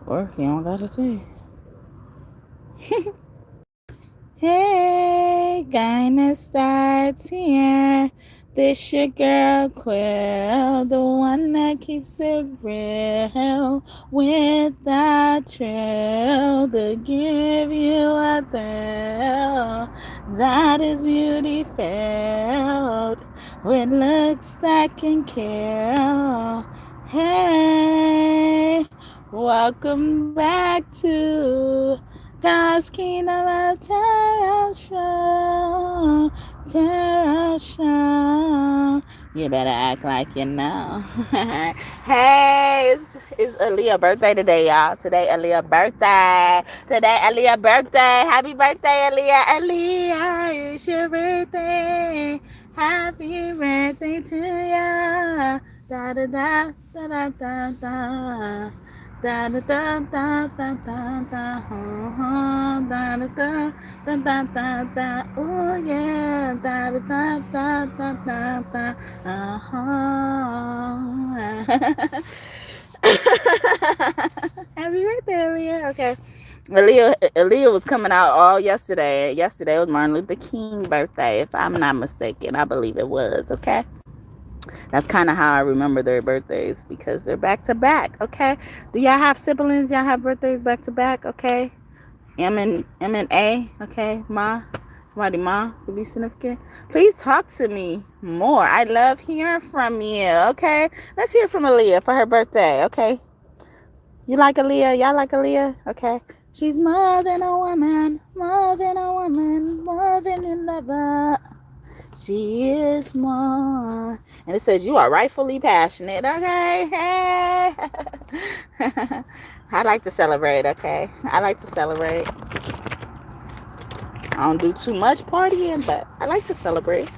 Or you don't gotta say. Hey, Kindness starts here. This your girl Quill, the one that keeps it real without trill, to give you a thrill that is beauty filled with looks that can kill. Hey, welcome back to God's Kingdom of Terror Show. Terror Show. You better act like you know. Hey, it's Aaliyah's birthday today, y'all. Today, Aaliyah's birthday. Today, Aaliyah's birthday. Happy birthday, Aaliyah. Aaliyah, it's your birthday. Happy birthday to ya. Da da da da da da da. Da da da da da da da, da da da da da da da, oh yeah, da da da da da da da, Happy birthday, Aaliyah. Okay, Aaliyah was coming out all yesterday. Yesterday was Martin Luther King birthday, if I'm not mistaken. I believe it was. Okay. That's kind of how I remember their birthdays, because they're back to back. Okay. Do y'all have siblings? Y'all have birthdays back to back? Okay. M and A. Okay. Ma. Somebody ma could be significant. Please talk to me more. I love hearing from you. Okay. Let's hear from Aaliyah for her birthday. Okay. You like Aaliyah? Y'all like Aaliyah? Okay. She's more than a woman. More than a woman. More than a lover. She is more. And it says, you are rightfully passionate. Okay. Hey. I like to celebrate. Okay. I like to celebrate. I don't do too much partying, but I like to celebrate.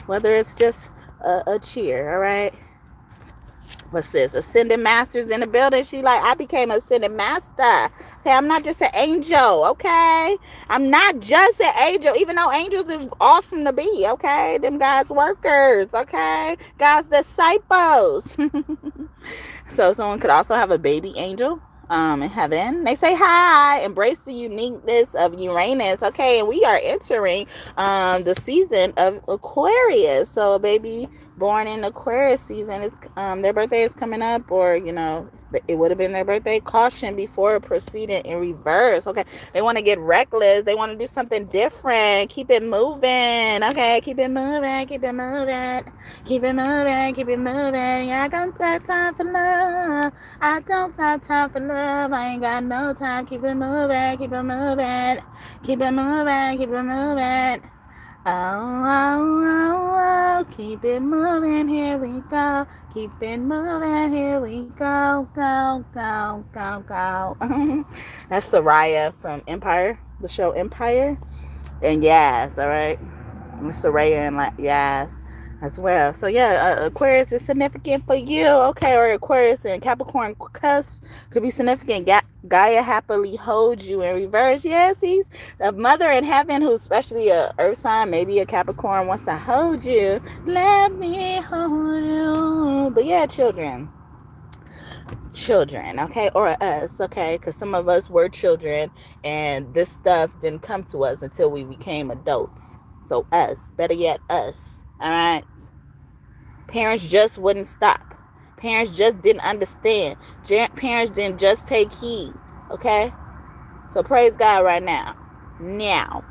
Whether it's just a cheer. All right. What's this? Ascended Masters in the building. She like, I became Ascended Master. Okay, I'm not just an angel. Okay, I'm not just an angel, even though angels is awesome to be. Okay, them God's workers. Okay, God's disciples. So someone could also have a baby angel in heaven. They say hi, embrace the uniqueness of Uranus. Okay, and we are entering the season of Aquarius. So a baby born in Aquarius season is their birthday is coming up, or it would have been their birthday. Caution before proceeding in reverse. Okay, they want to get reckless, they want to do something different. Keep it moving. Okay, keep it moving, keep it moving, keep it moving, keep it moving. I don't got time for love, I don't got time for love, I ain't got no time. Keep it moving, keep it moving, keep it moving, keep it moving. Oh, oh, oh, oh, keep it moving, here we go. Keep it moving, here we go. Go, go, go, go. That's Soraya from Empire, the show Empire. And Yas, all right? Soraya and Yas as well. So yeah, Aquarius is significant for you. Okay, or Aquarius and Capricorn cusp could be significant. Gaia happily holds you in reverse. Yes, he's the mother in heaven, who especially a earth sign, maybe a Capricorn, wants to hold you. Let me hold you. But yeah, children, okay, or us, okay, because some of us were children and this stuff didn't come to us until we became adults. So us, better yet, us. All right. Parents just wouldn't stop. Parents just didn't understand. Parents didn't just take heed. Okay? So praise God right now. Now.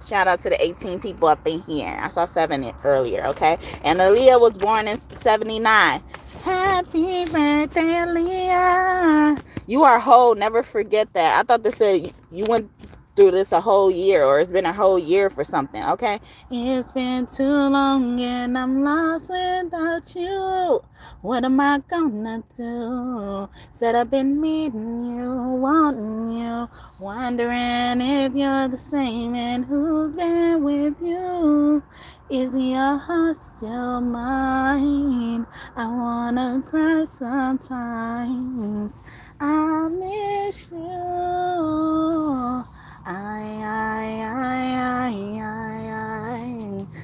Shout out to the 18 people up in here. I saw 7 earlier. Okay? And Aaliyah was born in 79. Happy birthday, Aaliyah. You are whole. Never forget that. I thought this said you went through this a whole year, or it's been a whole year for something. Okay, it's been too long and I'm lost without you. What am I gonna do? Said I've been meeting you, wanting you, wondering if you're the same and who's been with you. Is your heart still mine? I wanna cry sometimes. I miss you. I.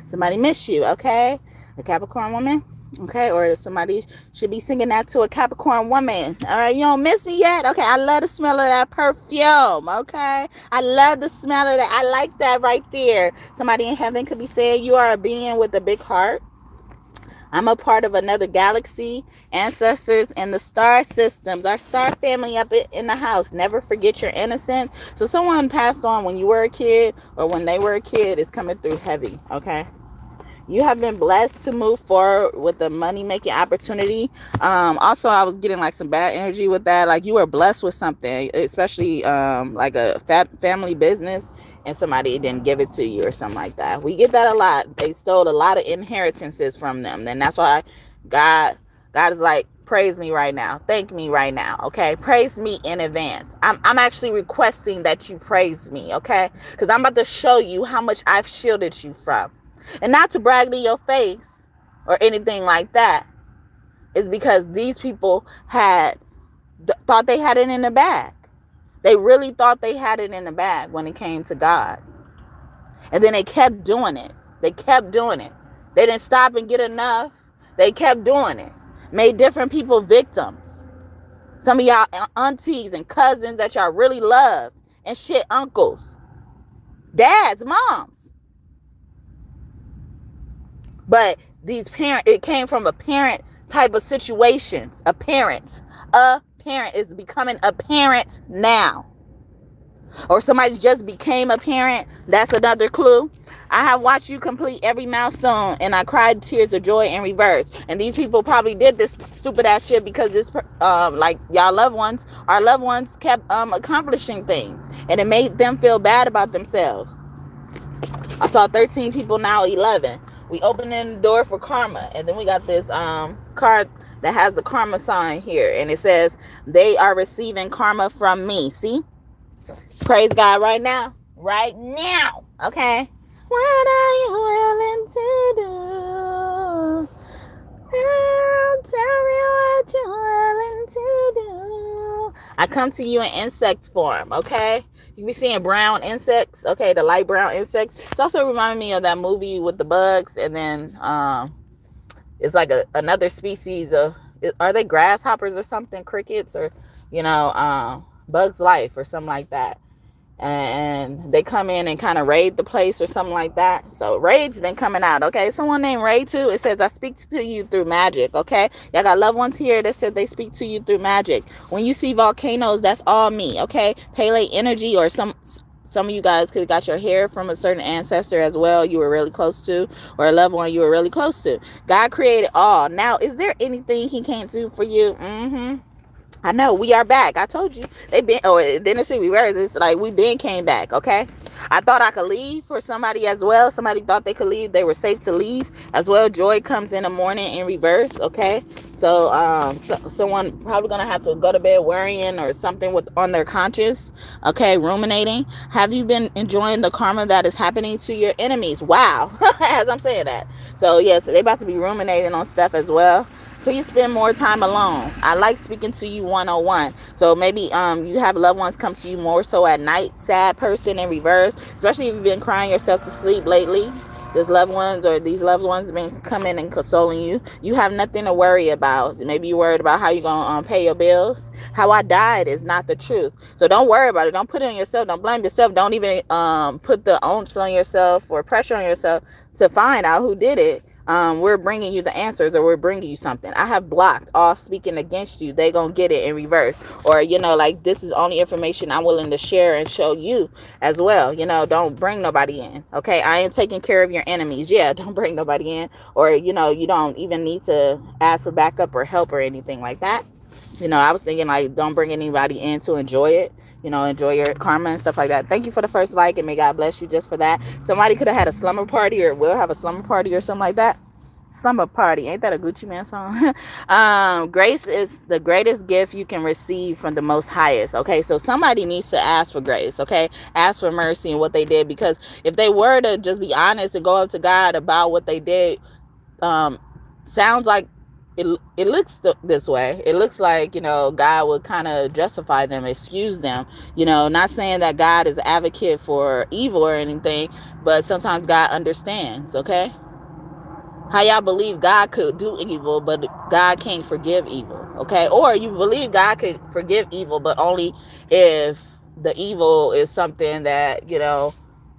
Somebody miss you, okay? A Capricorn woman, Okay, or somebody should be singing that to a Capricorn woman. All right, you don't miss me yet? Okay, I love the smell of that perfume. Okay, I love the smell of that. I like that right there. Somebody in heaven could be saying, you are a being with a big heart. I'm a part of another galaxy, ancestors, and the star systems. Our star family up in the house. Never forget your innocence. So someone passed on when you were a kid or when they were a kid is coming through heavy, okay? You have been blessed to move forward with a money-making opportunity. Also, I was getting like some bad energy with that. Like you were blessed with something, especially like a family business, and somebody didn't give it to you or something like that. We get that a lot. They stole a lot of inheritances from them. And that's why God is like, praise me right now. Thank me right now. Okay. Praise me in advance. I'm actually requesting that you praise me. Okay. Because I'm about to show you how much I've shielded you from. And not to brag in your face or anything like that. It's because these people thought they had it in the bag. They really thought they had it in the bag when it came to God. And then they kept doing it. They kept doing it. They didn't stop and get enough. They kept doing it. Made different people victims. Some of y'all aunties and cousins that y'all really loved. And shit, uncles. Dads, moms. But these parents, it came from a parent type of situations. A parent is becoming a parent now. Or somebody just became a parent. That's another clue. I have watched you complete every milestone, and I cried tears of joy in reverse. And these people probably did this stupid ass shit because this, like y'all loved ones, our loved ones kept accomplishing things, and it made them feel bad about themselves. I saw 13 people, now 11. We opening the door for karma, and then we got this card that has the karma sign here, and it says they are receiving karma from me. See? Praise God right now. Right now. Okay? What are you willing to do? Tell me what you're willing to do. I come to you in insect form, okay? You be seeing brown insects, okay, the light brown insects. It's also reminding me of that movie with the bugs, and then it's like another species of, are they grasshoppers or something, crickets, or, Bug's Life or something like that. And they come in and kind of raid the place or something like that. So raid's been coming out, okay? Someone named Ray too. It says, I speak to you through magic, okay? Y'all got loved ones here that said they speak to you through magic. When you see volcanoes, that's all me, okay? Pele energy, or some of you guys could have got your hair from a certain ancestor as well you were really close to, or a loved one you were really close to. God created all. Now, is there anything he can't do for you? I know, we are back. I told you. Then it's reverse. It's like we been came back, okay? I thought I could leave for somebody as well. Somebody thought they could leave. They were safe to leave as well. Joy comes in the morning in reverse, okay? So, someone probably going to have to go to bed worrying or something on their conscience, okay? Ruminating. Have you been enjoying the karma that is happening to your enemies? Wow. As I'm saying that. So, yes, they're about to be ruminating on stuff as well. Please spend more time alone. I like speaking to you one-on-one. So maybe you have loved ones come to you more so at night. Sad person in reverse, especially if you've been crying yourself to sleep lately. These loved ones been coming and consoling you. You have nothing to worry about. Maybe you're worried about how you're going to pay your bills. How I died is not the truth. So don't worry about it. Don't put it on yourself. Don't blame yourself. Don't even put the onus on yourself or pressure on yourself to find out who did it. We're bringing you the answers, or we're bringing you something. I have blocked all speaking against you. They gonna get it in reverse. Or, like, this is only information I'm willing to share and show you as well. Don't bring nobody in. Okay. I am taking care of your enemies. Yeah. Don't bring nobody in. Or, you don't even need to ask for backup or help or anything like that. I was thinking, like, don't bring anybody in to enjoy it. Enjoy your karma and stuff like that. Thank you for the first like, and may God bless you just for that. Somebody could have had a slumber party, or will have a slumber party or something like that. Slumber party. Ain't that a Gucci Man song? Grace is the greatest gift you can receive from the most highest. Okay, so somebody needs to ask for grace, okay? Ask for mercy and what they did, because if they were to just be honest and go up to God about what they did, sounds like it looks this way. It looks like, God would kind of justify them, excuse them. Not saying that God is an advocate for evil or anything, but sometimes God understands, okay? How y'all believe God could do evil, but God can't forgive evil, okay? Or you believe God could forgive evil, but only if the evil is something that,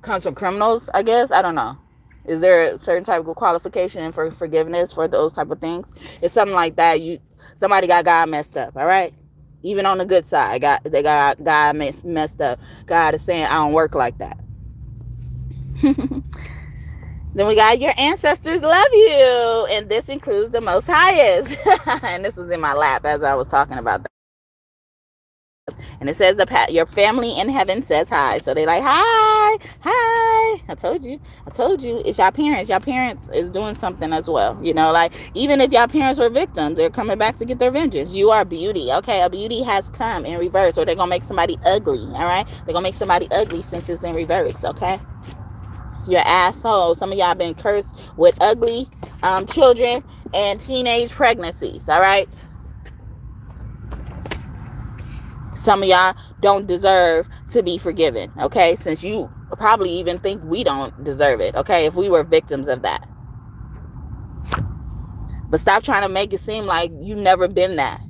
comes from criminals, I guess. I don't know. Is there a certain type of qualification for forgiveness for those type of things? It's something like that. Somebody got God messed up, all right? Even on the good side, they got God messed up. God is saying, I don't work like that. Then we got your ancestors love you, and this includes the Most Highest. And this was in my lap as I was talking about that. And it says your family in heaven says hi. So they like, hi. I told you. It's your parents. Your parents is doing something as well. Like even if your parents were victims, they're coming back to get their vengeance. You are beauty. Okay, a beauty has come in reverse, or they're gonna make somebody ugly. All right, they're gonna make somebody ugly since it's in reverse. Okay. You're assholes. Some of y'all been cursed with ugly children and teenage pregnancies. All right. Some of y'all don't deserve to be forgiven. Okay. Since you probably even think we don't deserve it. Okay. If we were victims of that. But stop trying to make it seem like you never been that.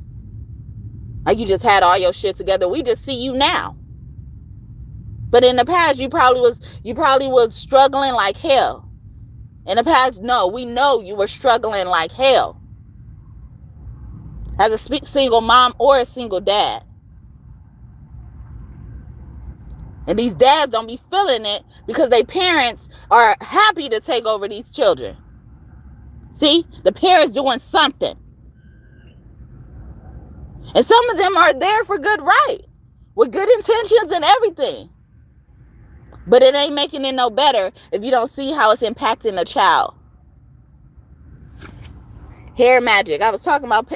Like you just had all your shit together. We just see you now. But in the past, you probably was struggling like hell. In the past, no, we know you were struggling like hell. As a single mom or a single dad. And these dads don't be feeling it because their parents are happy to take over these children. See? The parents doing something. And some of them are there for good right. With good intentions and everything. But it ain't making it no better if you don't see how it's impacting a child. Hair magic. I was talking about,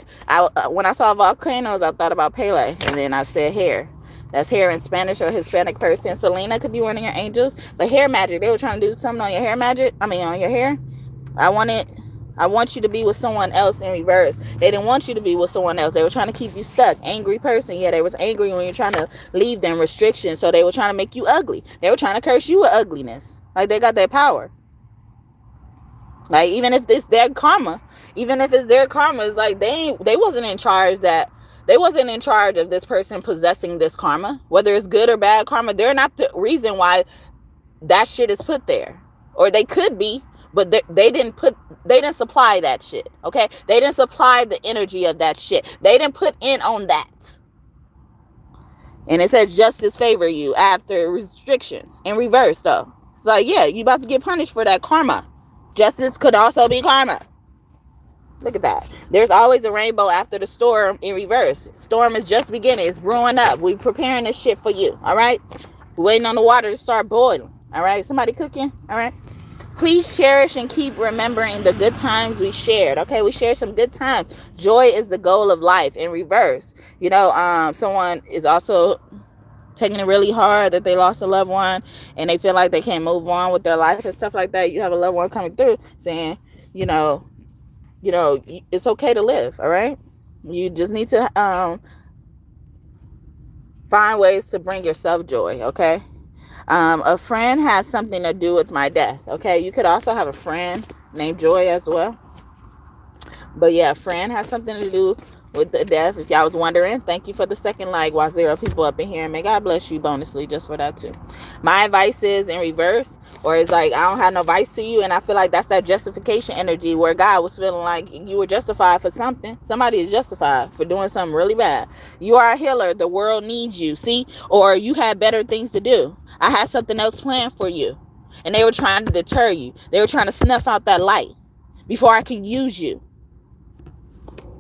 when I saw volcanoes, I thought about Pele. And then I said hair. That's hair in Spanish or Hispanic person. Selena could be one of your angels. But hair magic. They were trying to do something on your hair magic. On your hair. I want you to be with someone else in reverse. They didn't want you to be with someone else. They were trying to keep you stuck. Angry person. Yeah, they was angry when you're trying to leave them restrictions. So they were trying to make you ugly. They were trying to curse you with ugliness. Like they got that power. Like even if it's their karma, it's like they wasn't in charge of this person possessing this karma. Whether it's good or bad karma, they're not the reason why that shit is put there. Or they could be, but they didn't supply that shit. Okay? They didn't supply the energy of that shit. They didn't put in on that. And it says justice favor you after restrictions. In reverse though. It's like, yeah, you about to get punished for that karma. Justice could also be karma. Look at that. There's always a rainbow after the storm in reverse. Storm is just beginning. It's brewing up. We're preparing this shit for you. All right? We're waiting on the water to start boiling. All right? Somebody cooking? All right? Please cherish and keep remembering the good times we shared. Okay? We shared some good times. Joy is the goal of life in reverse. Someone is also taking it really hard that they lost a loved one and they feel like they can't move on with their life and stuff like that. You have a loved one coming through saying, it's okay to live. All right. You just need to find ways to bring yourself joy. Okay. A friend has something to do with my death. Okay. You could also have a friend named Joy as well. But yeah, a friend has something to do with the death. If y'all was wondering, thank you for the second like. While 0 people up in here, and may God bless you bonusly just for that too. My advice is in reverse, or it's like I don't have no advice to you, and I feel like that's that justification energy where God was feeling like you were justified for something. Somebody is justified for doing something really bad. You are a healer. The world needs you. See, or you had better things to do. I had something else planned for you, and they were trying to deter you. They were trying to snuff out that light before I could use you.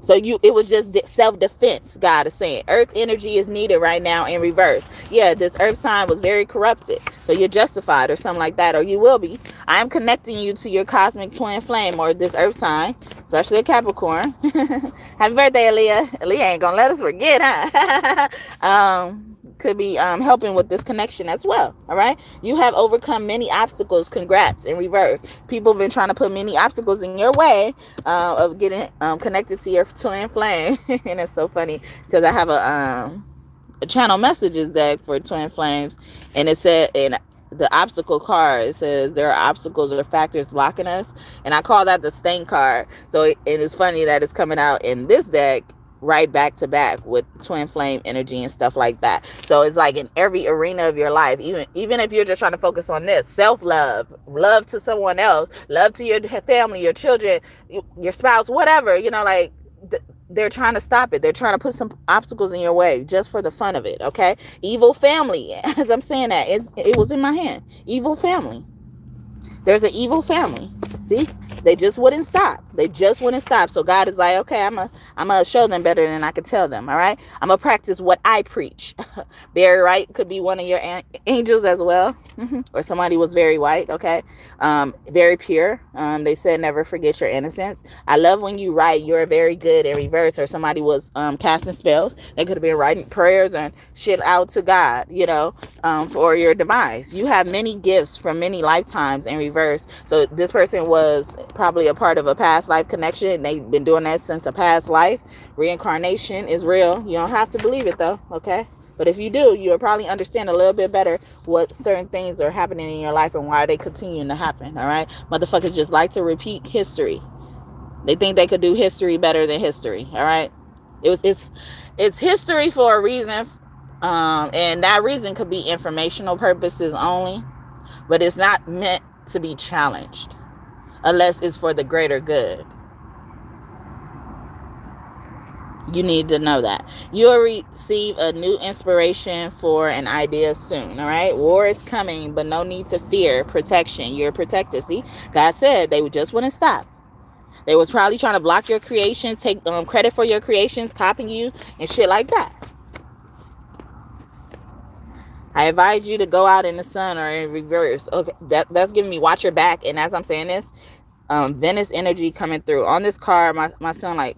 So it was just self-defense, God is saying. Earth energy is needed right now in reverse. Yeah, this earth sign was very corrupted. So you're justified or something like that, or you will be. I am connecting you to your cosmic twin flame or this earth sign, especially a Capricorn. Happy birthday, Aaliyah. Aaliyah ain't gonna let us forget, huh? Could be helping with this connection as well. All right, you have overcome many obstacles. Congrats in reverse. People have been trying to put many obstacles in your way of getting connected to your twin flame. And it's so funny because I have a channel messages deck for twin flames, and it said, and the obstacle card. It says there are obstacles or factors blocking us, and I call that the stain card. So it is funny that it's coming out in this deck right back to back with twin flame energy and stuff like that. So it's like in every arena of your life, even if you're just trying to focus on this self-love, love to someone else, love to your family, your children, your spouse, whatever, like they're trying to stop it. They're trying to put some obstacles in your way just for the fun of it. Okay. Evil family. As I'm saying that, it was in my hand. Evil family. There's an evil family. See, they just wouldn't stop. So God is like, okay, I'm gonna show them better than I could tell them. All right, I'm gonna practice what I preach. Barry White could be one of your angels as well, or somebody was very white. Okay, very pure. They said never forget your innocence. I love when you write you're very good in reverse, or somebody was casting spells. They could have been writing prayers and shit out to God, for your demise. You have many gifts from many lifetimes in reverse. So this person was probably a part of a past life connection. They've been doing that since a past life. Reincarnation is real. You don't have to believe it though, okay? But if you do, you'll probably understand a little bit better what certain things are happening in your life and why they continue to happen, all right? Motherfuckers just like to repeat history. They think they could do history better than history, all right? It's history for a reason, and that reason could be informational purposes only, but it's not meant to be challenged unless it's for the greater good. You need to know that. You'll receive a new inspiration for an idea soon, all right? War is coming, but no need to fear. Protection. You're protected. See, God said they just wouldn't stop. They was probably trying to block your creations, take credit for your creations, copying you, and shit like that. I advise you to go out in the sun or in reverse. Okay, that's giving me watch your back. And as I'm saying this, Venus energy coming through on this card. My son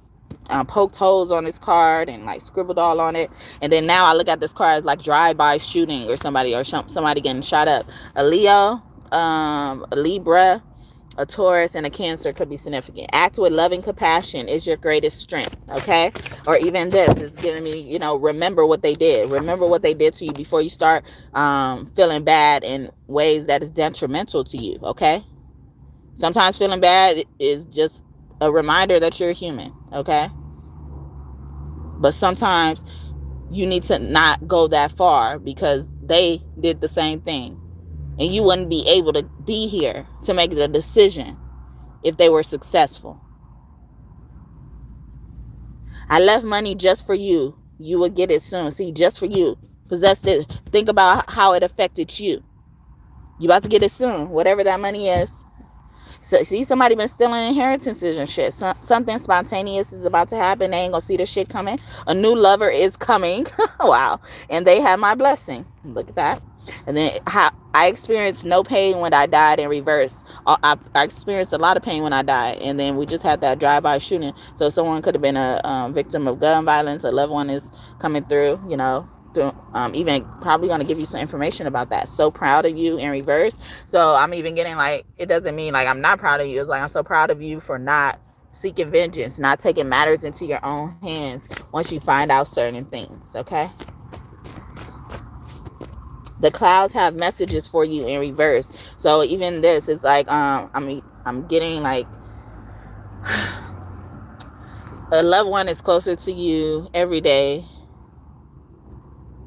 poked holes on this card and scribbled all on it. And then now I look at this card as drive-by shooting or somebody getting shot up. A Leo, a Libra, a Taurus, and a Cancer could be significant. Act with loving compassion is your greatest strength, okay? Or even this is giving me, remember what they did. Remember what they did to you before you start feeling bad in ways that is detrimental to you, okay? Sometimes feeling bad is just a reminder that you're human, okay? But sometimes you need to not go that far because they did the same thing. And you wouldn't be able to be here to make the decision if they were successful. I left money just for you. You will get it soon. See, just for you. Possessed it. Think about how it affected you. You about to get it soon. Whatever that money is. So, see, somebody been stealing inheritances and shit. Something spontaneous is about to happen. They ain't gonna see the shit coming. A new lover is coming. Wow. And they have my blessing. Look at that. And then I experienced no pain when I died in reverse. I experienced a lot of pain when I died. And then we just had that drive-by shooting. So someone could have been a victim of gun violence. A loved one is coming through, even probably going to give you some information about that. So proud of you in reverse. So I'm even getting it doesn't mean I'm not proud of you. It's I'm so proud of you for not seeking vengeance, not taking matters into your own hands once you find out certain things, okay? The clouds have messages for you in reverse. So even this is I'm getting a loved one is closer to you every day.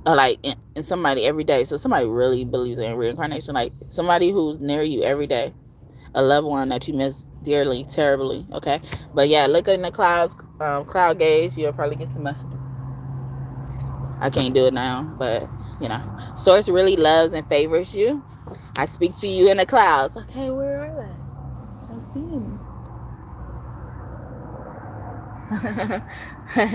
In somebody every day. So somebody really believes in reincarnation. Somebody who's near you every day. A loved one that you miss dearly, terribly. Okay. But yeah, look in the clouds, cloud gaze. You'll probably get some messages. I can't do it now, but Source really loves and favors you. I speak to you in the clouds. Okay, where are they? I see them.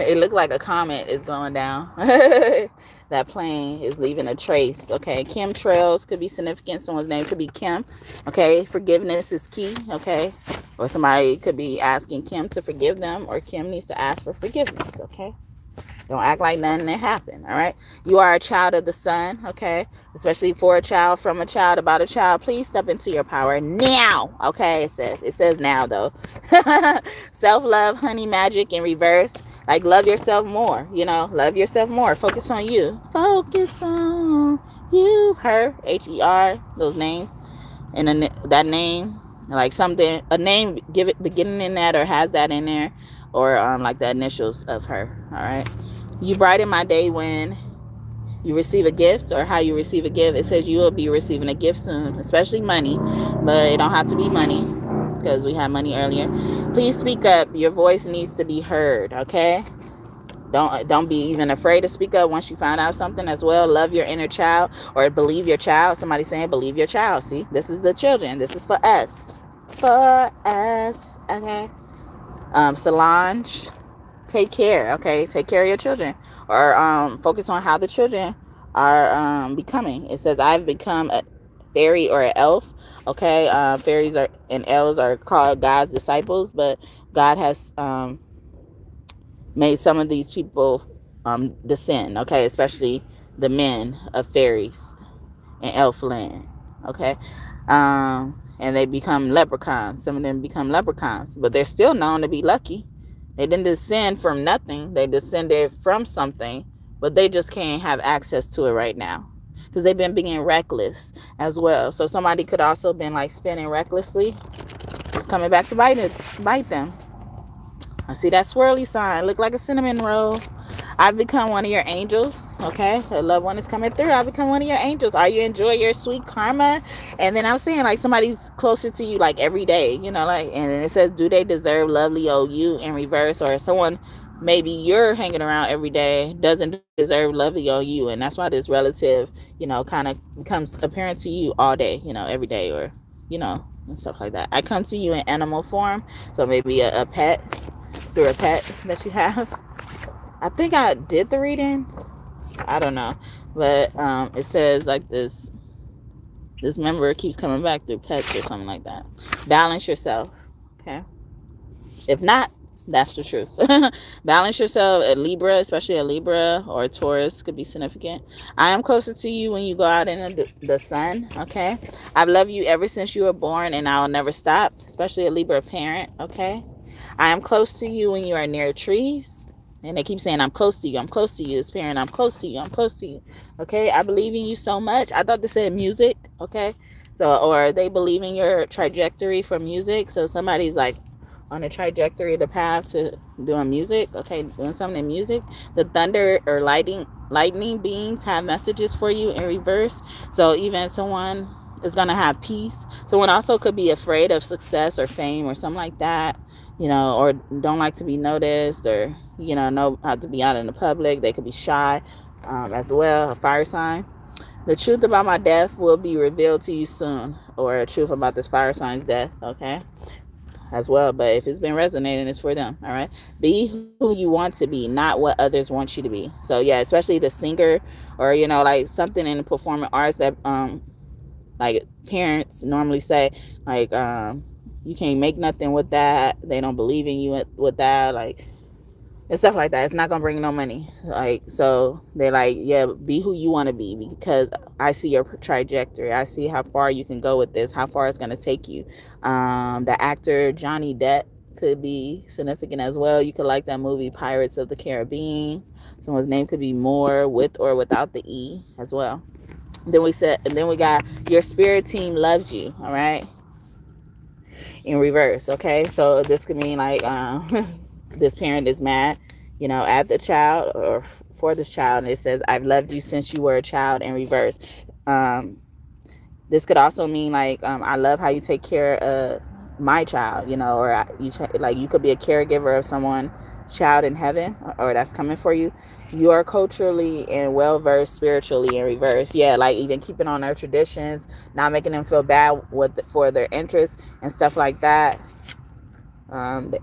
It looked like a comet is going down. That plane is leaving a trace. Okay, chemtrails could be significant. Someone's name could be Kim. Okay, forgiveness is key. Okay, or somebody could be asking Kim to forgive them, or Kim needs to ask for forgiveness. Okay. Don't act like nothing that happened, all right? You are a child of the sun, okay? Especially for a child, from a child, about a child. Please step into your power now, okay? It says now, though. Self-love, honey magic in reverse. Like, love yourself more, love yourself more. Focus on you. Focus on you. Her, Her, those names. And that name, like something, a name, give it beginning in that or has that in there, or like the initials of her. All right. You brighten my day when you receive a gift, or how you receive a gift. It says you will be receiving a gift soon, especially money, but it don't have to be money because we had money earlier. Please speak up. Your voice needs to be heard. Okay. Don't be even afraid to speak up once you find out something as well. Love your inner child, or believe your child. Somebody saying believe your child. See, this is the children. This is for us. For us. Okay. Solange, take care. Okay. Take care of your children. Or focus on how the children are becoming. It says I've become a fairy or an elf. Okay. Fairies are and elves are called God's disciples, but God has made some of these people descend, okay, especially the men of fairies and elf land, okay, and they become leprechauns. Some of them become leprechauns, but they're still known to be lucky. They didn't descend from nothing, they descended from something, but they just can't have access to it right now because they've been being reckless as well. So somebody could also been like spending recklessly. It's coming back to bite them. I see that swirly sign. Look like a cinnamon roll. I've become one of your angels. Okay. A loved one is coming through. I've become one of your angels. Are you enjoying your sweet karma? And then I'm saying like somebody's closer to you like every day, like, and then it says, do they deserve lovely old you in reverse? Or someone maybe you're hanging around every day doesn't deserve lovely old you. And that's why this relative, kind of becomes apparent to you all day, every day, or, and stuff like that. I come to you in animal form. So maybe a pet, through a pet that you have. I think I did the reading. I don't know. But it says like this member keeps coming back through pets or something like that. Balance yourself. Okay. If not, that's the truth. Balance yourself. A Libra, especially a Libra or a Taurus, could be significant. I am closer to you when you go out in the sun. Okay. I've loved you ever since you were born, and I will never stop. Especially a Libra parent. Okay. I am close to you when you are near trees. And they keep saying, I'm close to you. I'm close to you. This parent, I'm close to you. I'm close to you. Okay. I believe in you so much. I thought they said music. Okay. So, or they believe in your trajectory for music. So somebody's like on a trajectory, the path to doing music. Okay. Doing something in music. The thunder or lightning beings have messages for you in reverse. So even someone is going to have peace. Someone also could be afraid of success or fame or something like that, or don't like to be noticed, or, know how to be out in the public. They could be shy as well. A fire sign. The truth about my death will be revealed to you soon, or a truth about this fire sign's death, okay, as well. But if it's been resonating, it's for them. All right. Be who you want to be, not what others want you to be. So yeah, especially the singer, or like something in the performing arts that like parents normally say, like, you can't make nothing with that. They don't believe in you with that, like, and stuff like that. It's not gonna bring no money. Like, so they're like, yeah, be who you want to be, because I see your trajectory. I see how far you can go with this, how far it's gonna take you. The actor Johnny Depp could be significant as well. You could like that movie Pirates of the Caribbean. Someone's name could be Moore, with or without the E as well. Then we got your spirit team loves you. All right. In reverse. Okay. So this could mean like, this parent is mad, at the child or for this child. And it says, I've loved you since you were a child, in reverse. This could also mean like, I love how you take care of my child, or you could be a caregiver of someone child in heaven, or that's coming for you. You are culturally and well versed spiritually, in reverse. Yeah, like even keeping on their traditions, not making them feel bad for their interests and stuff like that.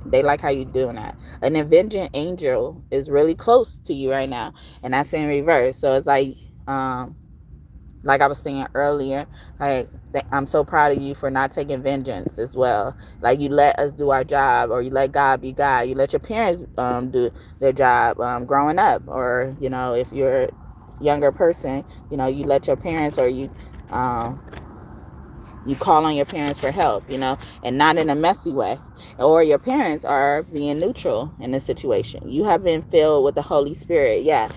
They like how you doing that. An avenging angel is really close to you right now, and that's in reverse. So it's like I was saying earlier, like, I'm so proud of you for not taking vengeance as well. Like, you let us do our job, or you let God be God. You let your parents do their job growing up, or if you're a younger person, you let your parents, or you You call on your parents for help, and not in a messy way. Or your parents are being neutral in the situation. You have been filled with the Holy Spirit. Yeah.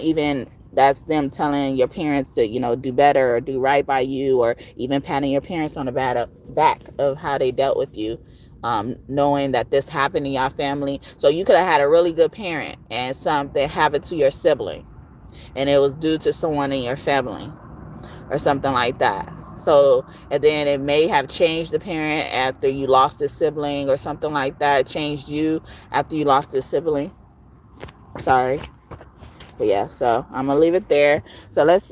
Even that's them telling your parents to, do better or do right by you, or even patting your parents on the back of how they dealt with you. Knowing that this happened in your family. So you could have had a really good parent and something happened to your sibling, and it was due to someone in your family or something like that. So, and then it may have changed the parent after you lost a sibling or something like that. It changed you after you lost a sibling. Sorry. But yeah, so I'm going to leave it there. So let's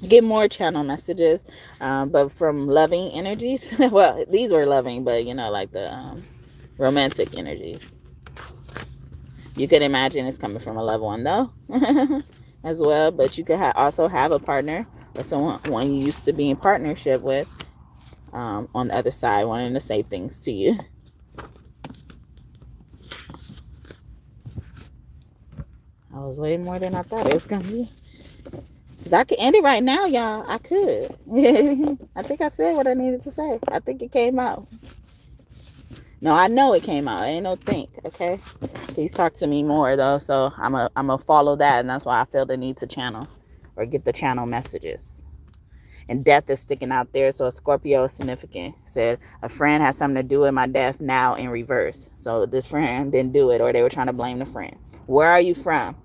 get more channel messages, but from loving energies. Well, these were loving, but like the romantic energies. You could imagine it's coming from a loved one though, as well. But you could also have a partner or someone you used to be in partnership with, on the other side, wanting to say things to you. I was way more than I thought it was gonna be. Cause I could end it right now, y'all. I could. I think I said what I needed to say. I think it came out. No, I know it came out. Ain't no think, okay? Please talk to me more though, so I'm a follow that, and that's why I feel the need to channel or get the channel messages. And death is sticking out there, so a Scorpio is significant. Said a friend has something to do with my death now in reverse. So this friend didn't do it, or they were trying to blame the friend. Where are you from?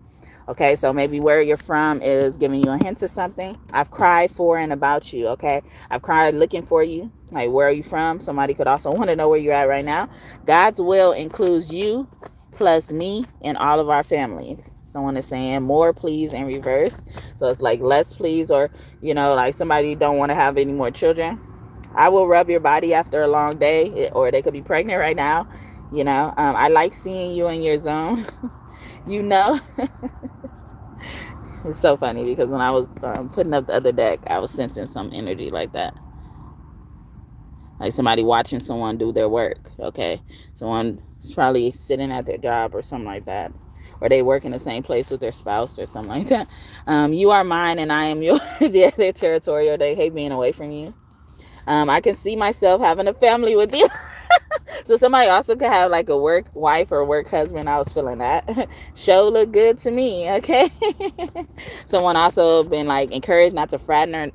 Okay, so maybe where you're from is giving you a hint of something. I've cried for and about you, okay? I've cried looking for you. Like, where are you from? Somebody could also want to know where you're at right now. God's will includes you plus me and all of our families. Someone is saying more please in reverse. So it's like less please, or, like somebody don't want to have any more children. I will rub your body after a long day, or they could be pregnant right now. I like seeing you in your zone. It's so funny because when I was putting up the other deck, I was sensing some energy like that. Like somebody watching someone do their work, okay? Someone's probably sitting at their job or something like that. Or they work in the same place with their spouse or something like that. You are mine and I am yours. Yeah, they're territorial. They hate being away from you. I can see myself having a family with you. So somebody also could have like a work wife or work husband. I was feeling that. Show look good to me, okay? Someone also been like encouraged not to fraternize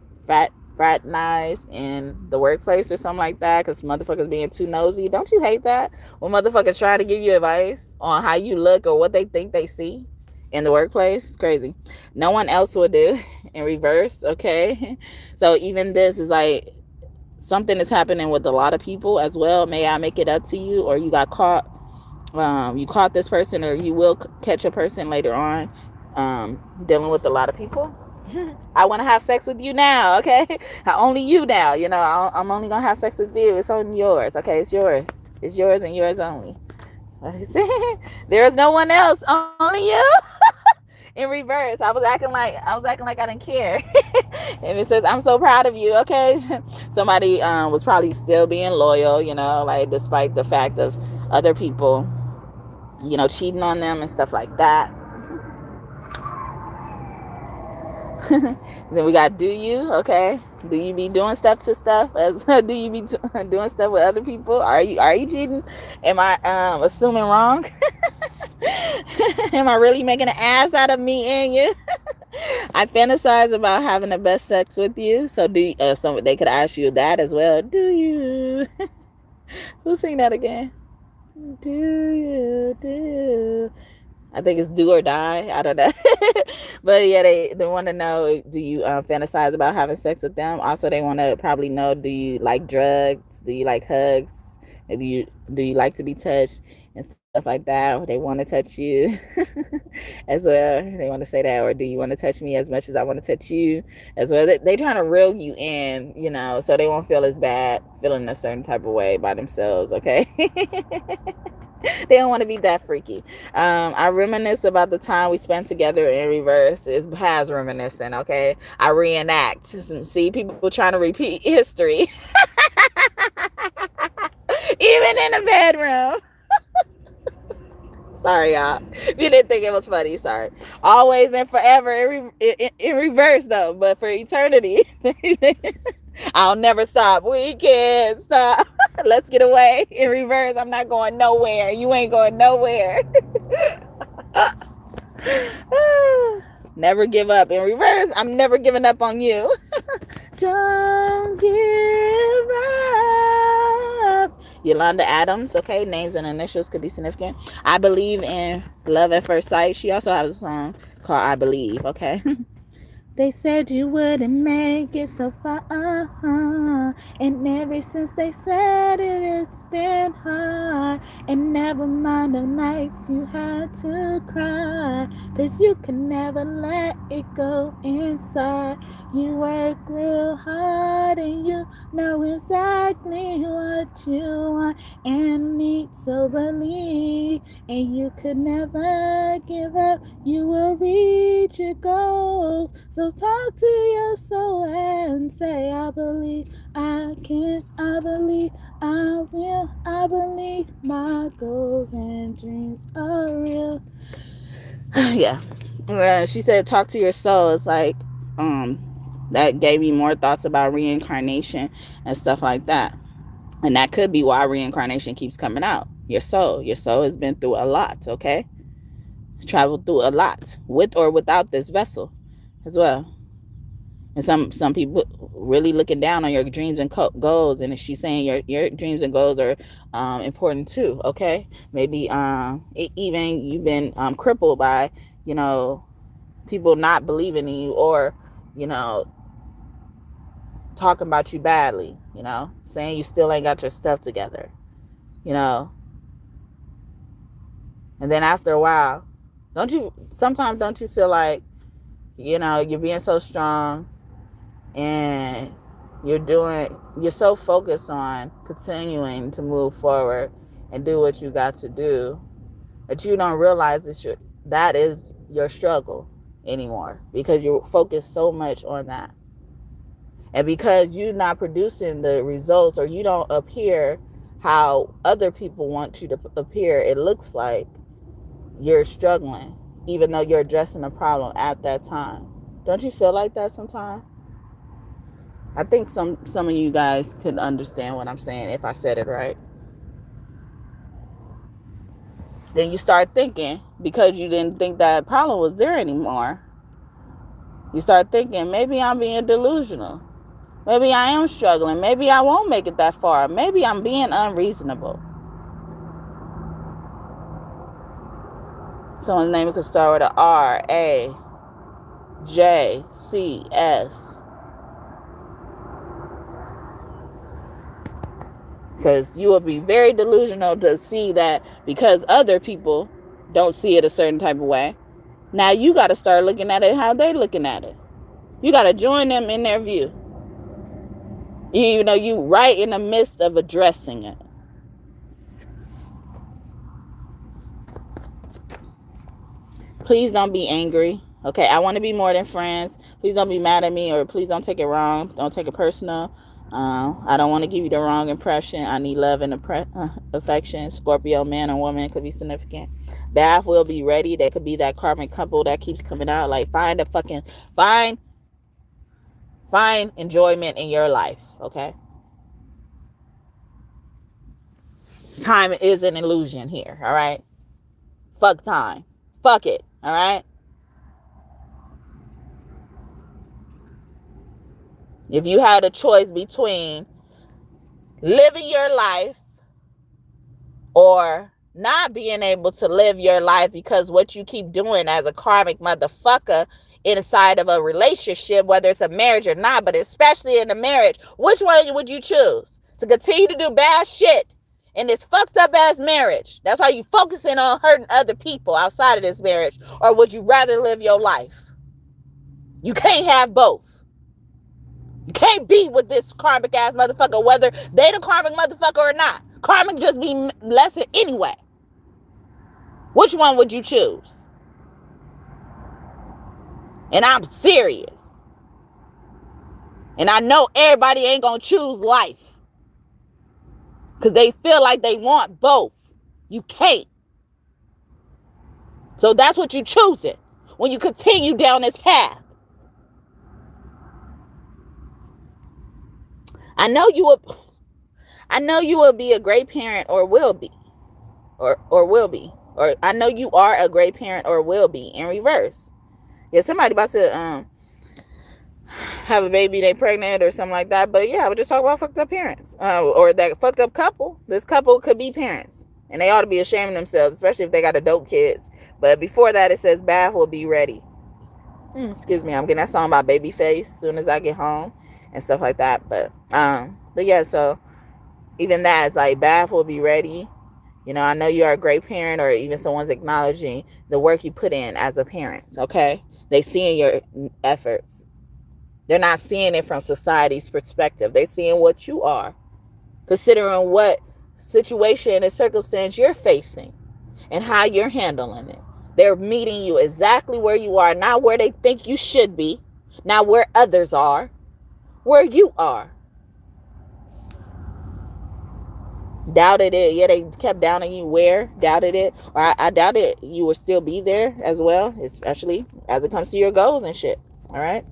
in the workplace or something like that, because motherfuckers being too nosy. Don't you hate that? When motherfuckers try to give you advice on how you look or what they think they see in the workplace. It's crazy. No one else will do in reverse, okay? So even this is like something is happening with a lot of people as well. May I make it up to you, or you got caught. You caught this person, or you will catch a person later on dealing with a lot of people. I want to have sex with you now, okay? Only you now, I'm only going to have sex with you. It's on yours, okay? It's yours. It's yours and yours only. There is no one else, only you. In reverse, I was acting like I didn't care. And it says, I'm so proud of you, okay? Somebody was probably still being loyal, like despite the fact of other people, cheating on them and stuff like that. Then we got do you, okay? Do you be doing stuff to stuff? Do you be doing stuff with other people? Are you cheating? Am I assuming wrong? Am I really making an ass out of me and you? I fantasize about having the best sex with you. So so they could ask you that as well. Do you? Who's sing that again? Do you? I think it's do or die. I don't know. But yeah, they want to know, do you fantasize about having sex with them? Also, they want to probably know, do you like drugs? Do you like hugs? Maybe do you like to be touched and stuff like that? They want to touch you as well. They want to say that. Or do you want to touch me as much as I want to touch you as well? They trying to reel you in, so they won't feel as bad feeling a certain type of way by themselves, okay? They don't want to be that freaky. I reminisce about the time we spent together in reverse. It's past reminiscing, okay? I reenact. See, people trying to repeat history. Even in the bedroom. Sorry, y'all. If you didn't think it was funny, sorry. Always and forever in reverse, though, but for eternity. I'll never stop. We can't stop. Let's get away. In reverse, I'm not going nowhere. You ain't going nowhere. Never give up. In reverse, I'm never giving up on you. Don't give up. Yolanda Adams, okay? Names and initials could be significant. I believe in love at first sight. She also has a song called I Believe, okay? They said you wouldn't make it so far, and ever since they said it, it's been hard. And never mind the nights you had to cry, 'cause you can never let it go inside. You work real hard and you know exactly what you want and need, so believe. And you could never give up, you will reach your goals. So talk to your soul and say, I believe I can, I believe I will, I believe my goals and dreams are real. Yeah. She said, talk to your soul. It's like, that gave me more thoughts about reincarnation and stuff like that. And that could be why reincarnation keeps coming out. Your soul has been through a lot, okay? It's traveled through a lot, with or without this vessel as well. And some people really looking down on your dreams and goals, and she's saying your dreams and goals are important too, okay? Maybe even you've been crippled by, people not believing in you, or, talking about you badly, saying you still ain't got your stuff together, and then after a while, don't you feel like, you're being so strong and you're so focused on continuing to move forward and do what you got to do, that you don't realize that is your struggle anymore, because you're focused so much on that. And because you're not producing the results, or you don't appear how other people want you to appear, it looks like you're struggling, even though you're addressing a problem at that time. Don't you feel like that sometimes? I think some of you guys could understand what I'm saying if I said it right. Then you start thinking, because you didn't think that problem was there anymore, you start thinking, maybe I'm being delusional. Maybe I am struggling. Maybe I won't make it that far. Maybe I'm being unreasonable. Someone's name could start with a R, A, J, C, S. Because you will be very delusional to see that because other people don't see it a certain type of way. Now you got to start looking at it how they're looking at it. You got to join them in their view. Even though you right in the midst of addressing it. Please don't be angry. Okay, I want to be more than friends. Please don't be mad at me, or please don't take it wrong. Don't take it personal. I don't want to give you the wrong impression. I need love and affection. Scorpio, man or woman, could be significant. Bath will be ready. That could be that karmic couple that keeps coming out. Like, find enjoyment in your life, okay? Time is an illusion here, all right? Fuck time. Fuck it, all right? If you had a choice between living your life or not being able to live your life because what you keep doing as a karmic motherfucker inside of a relationship, whether it's a marriage or not, but especially in a marriage, which one would you choose? To continue to do bad shit in this fucked up ass marriage? That's why you focusing on hurting other people outside of this marriage. Or would you rather live your life? You can't have both. You can't be with this karmic ass motherfucker, whether they the karmic motherfucker or not. Karmic just be lesson anyway. Which one would you choose? And I'm serious. And I know everybody ain't gonna choose life, because they feel like they want both. You can't. So that's what you choosing when you continue down this path. I know you will be a great parent, or will be, or will be, or I know you are a great parent or will be, in reverse. Yeah, somebody about to have a baby, they pregnant or something like that. But yeah, we're just talking about fucked up parents, or that fucked up couple. This couple could be parents, and they ought to be ashamed of themselves, especially if they got adult kids. But before that, it says bath will be ready. Excuse me, I'm getting that song by Babyface as soon as I get home and stuff like that. But yeah, so even that is like bath will be ready. You know, I know you are a great parent, or even someone's acknowledging the work you put in as a parent. Okay, they seeing your efforts. They're not seeing it from society's perspective. They're seeing what you are, considering what situation and circumstance you're facing and how you're handling it. They're meeting you exactly where you are, not where they think you should be, not where others are, where you are. Doubted it. Yeah, they kept doubting you where? Doubted it. Or I doubted you would still be there as well, especially as it comes to your goals and shit. All right?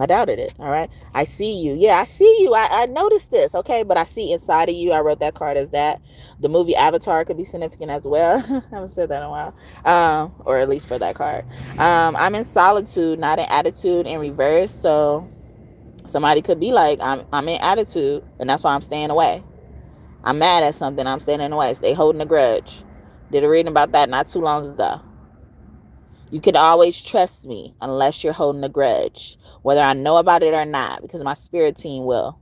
I doubted it. All right? I see you. Yeah, I see you. I noticed this. Okay? But I see inside of you. I wrote that card as that. The movie Avatar could be significant as well. I haven't said that in a while. Or at least for that card. I'm in solitude, not in attitude, in reverse. So somebody could be like, I'm in attitude, and that's why I'm staying away. I'm mad at something, I'm standing in the way. They holding a grudge. Did a reading about that not too long ago. You can always trust me unless you're holding a grudge, whether I know about it or not, because my spirit team will.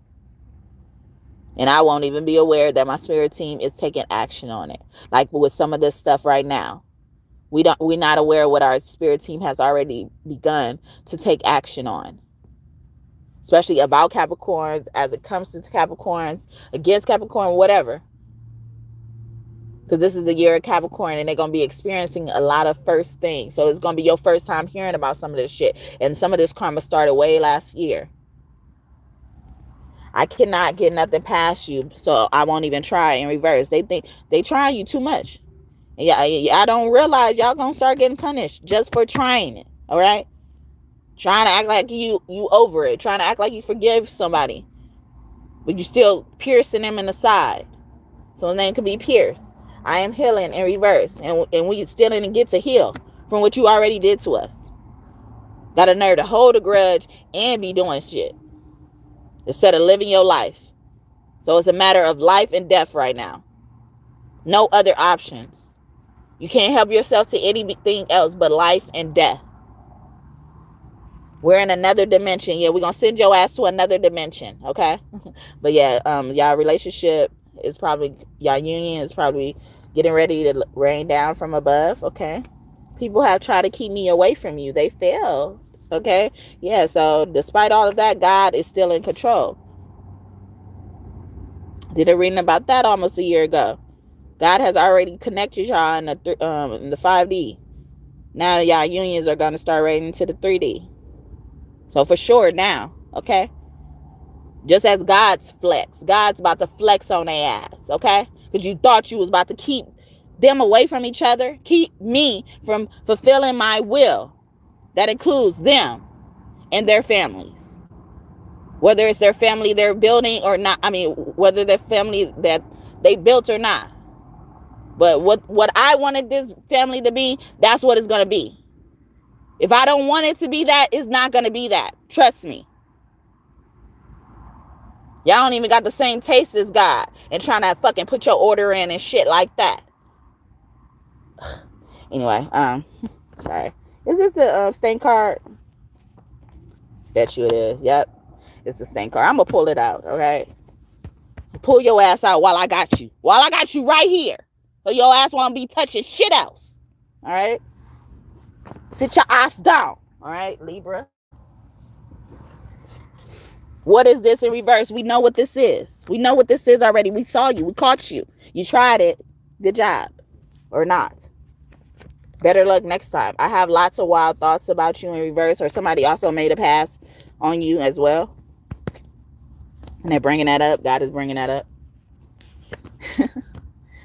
And I won't even be aware that my spirit team is taking action on it. Like with some of this stuff right now. We're not aware of what our spirit team has already begun to take action on. Especially about Capricorns, as it comes to Capricorns, against Capricorn, whatever. Because this is the year of Capricorn, and they're going to be experiencing a lot of first things. So it's going to be your first time hearing about some of this shit. And some of this karma started way last year. I cannot get nothing past you, so I won't even try in reverse. They think they try you too much. And I don't realize y'all going to start getting punished just for trying it. All right? Trying to act like you over it. Trying to act like you forgive somebody. But you still piercing them in the side. So his name could be Pierce. I am healing in reverse. And we still didn't get to heal from what you already did to us. Got a nerve to hold a grudge and be doing shit. Instead of living your life. So it's a matter of life and death right now. No other options. You can't help yourself to anything else but life and death. We're in another dimension. Yeah, we're going to send your ass to another dimension, okay? But yeah, y'all relationship is probably, y'all union is probably getting ready to rain down from above, okay? People have tried to keep me away from you. They failed, okay? Yeah, so despite all of that, God is still in control. Did a reading about that almost a year ago. God has already connected y'all in the 5D. Now y'all unions are going to start raiding to the 3D. So for sure now, okay? Just as God's about to flex on their ass, okay? Because you thought you was about to keep them away from each other, keep me from fulfilling my will. That includes them and their families. Whether it's their family they're building or not, whether their family that they built or not. But what I wanted this family to be, that's what it's going to be. If I don't want it to be that, it's not going to be that. Trust me. Y'all don't even got the same taste as God and trying to fucking put your order in and shit like that. Anyway, sorry. Is this a stain card? Bet you it is. Yep. It's the stain card. I'm going to pull it out, okay? Pull your ass out while I got you. While I got you right here. So your ass won't be touching shit else. All right? Sit your ass down. All right, Libra. What is this in reverse? We know what this is. We know what this is already. We saw you. We caught you. You tried it. Good job. Or not. Better luck next time. I have lots of wild thoughts about you in reverse. Or somebody also made a pass on you as well. And they're bringing that up. God is bringing that up.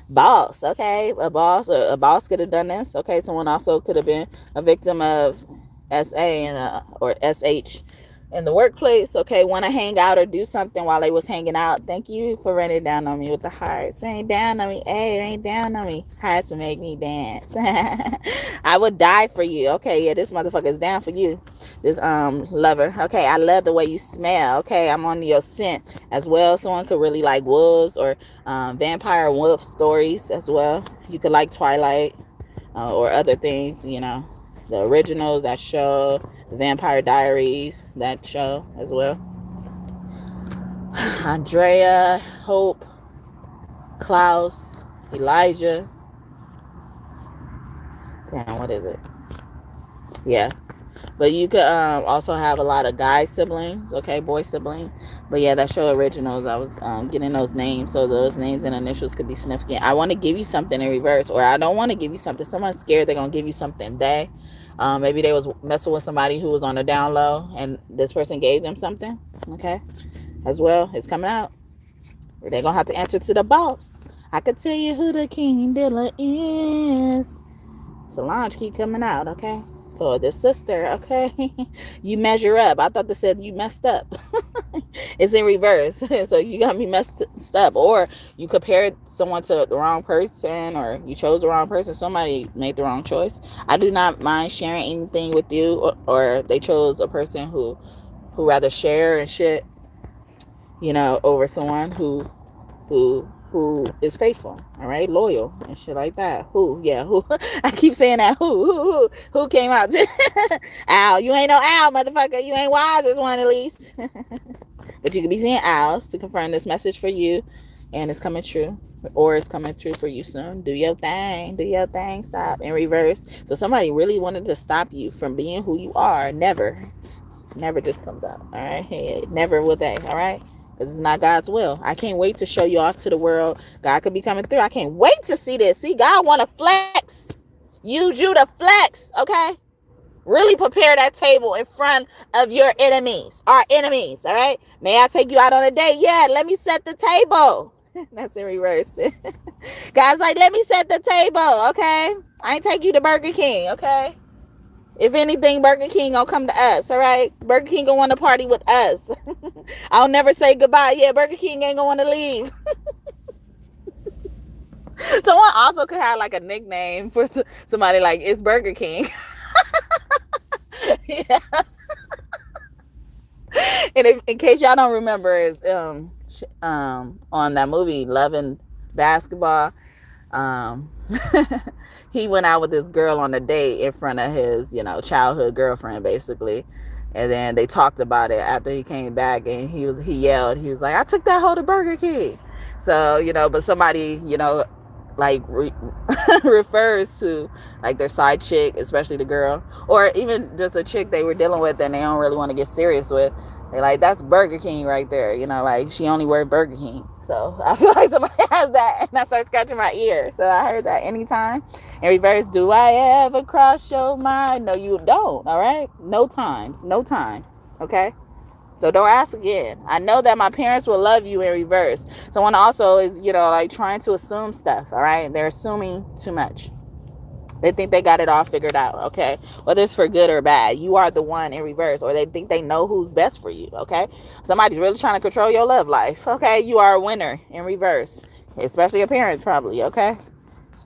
Boss. Okay. A boss could have done this. Okay. Someone also could have been a victim of SA or SH in the workplace, okay, want to hang out or do something while they was hanging out. Thank you for running down on me with the hearts. Rain down on me, hey, rain down on me. Hearts to make me dance. I would die for you. Okay, yeah, this motherfucker is down for you. This lover. Okay, I love the way you smell. Okay, I'm on your scent as well. Someone could really like wolves or vampire wolf stories as well. You could like Twilight or other things, you know. The originals, that show, the Vampire Diaries, that show as well. Andrea, Hope, Klaus, Elijah. Damn, what is it? Yeah. But you could also have a lot of guy siblings, okay, boy siblings. But yeah, that show originals, I was getting those names, so those names and initials could be significant. I want to give you something in reverse, or I don't want to give you something. Someone's scared they're going to give you something. Maybe they was messing with somebody who was on the down low, and this person gave them something, okay, as well. It's coming out. They're going to have to answer to the boss. I could tell you who the king dealer is. Solange keep coming out, okay? So the sister, okay, you measure up. I thought they said you messed up. It's in reverse. So you got me messed up. Or you compared someone to the wrong person, or you chose the wrong person. Somebody made the wrong choice. I do not mind sharing anything with you, or they chose a person who rather share and shit, you know, over someone who is faithful, all right, loyal and shit like that. Who I keep saying that. Who came out to Al? You ain't no Al, motherfucker. You ain't wise as one, at least. But you could be seeing owls to confirm this message for you, and it's coming true, or it's coming true for you soon. Do your thing, stop. In reverse. So somebody really wanted to stop you from being who you are. Never just comes out, all right? Hey, never will they, all right? Because it's not God's will. I can't wait to show you off to the world. God could be coming through. I can't wait to see this. See, God want to flex. Use you to flex, okay? Really prepare that table in front of your enemies. Our enemies, all right? May I take you out on a date? Yeah, let me set the table. That's in reverse. God's like, let me set the table, okay? I ain't take you to Burger King, okay? If anything, Burger King gonna come to us, all right? Burger King gonna want to party with us. I'll never say goodbye. Yeah, Burger King ain't gonna want to leave. Someone also could have like a nickname for somebody, like, it's Burger King. Yeah. And in case y'all don't remember, it's, on that movie Love and Basketball, he went out with this girl on a date in front of his, you know, childhood girlfriend, basically. And then they talked about it after he came back, and he yelled, he was like, I took that hoe to Burger King. So, you know, but somebody, you know, like refers to like their side chick, especially the girl, or even just a chick they were dealing with and they don't really want to get serious with. They're like, that's Burger King right there, you know, like she only wears Burger King. So I feel like somebody has that, and I start scratching my ear. So I heard that anytime. In reverse, do I ever cross your mind? No, you don't. All right, no time, okay? So don't ask again. I know that my parents will love you in reverse. Someone also is, you know, like trying to assume stuff, all right? They're assuming too much. They think they got it all figured out, okay? Whether it's for good or bad, you are the one in reverse. Or they think they know who's best for you, okay? Somebody's really trying to control your love life, okay? You are a winner in reverse, especially your parents probably, okay?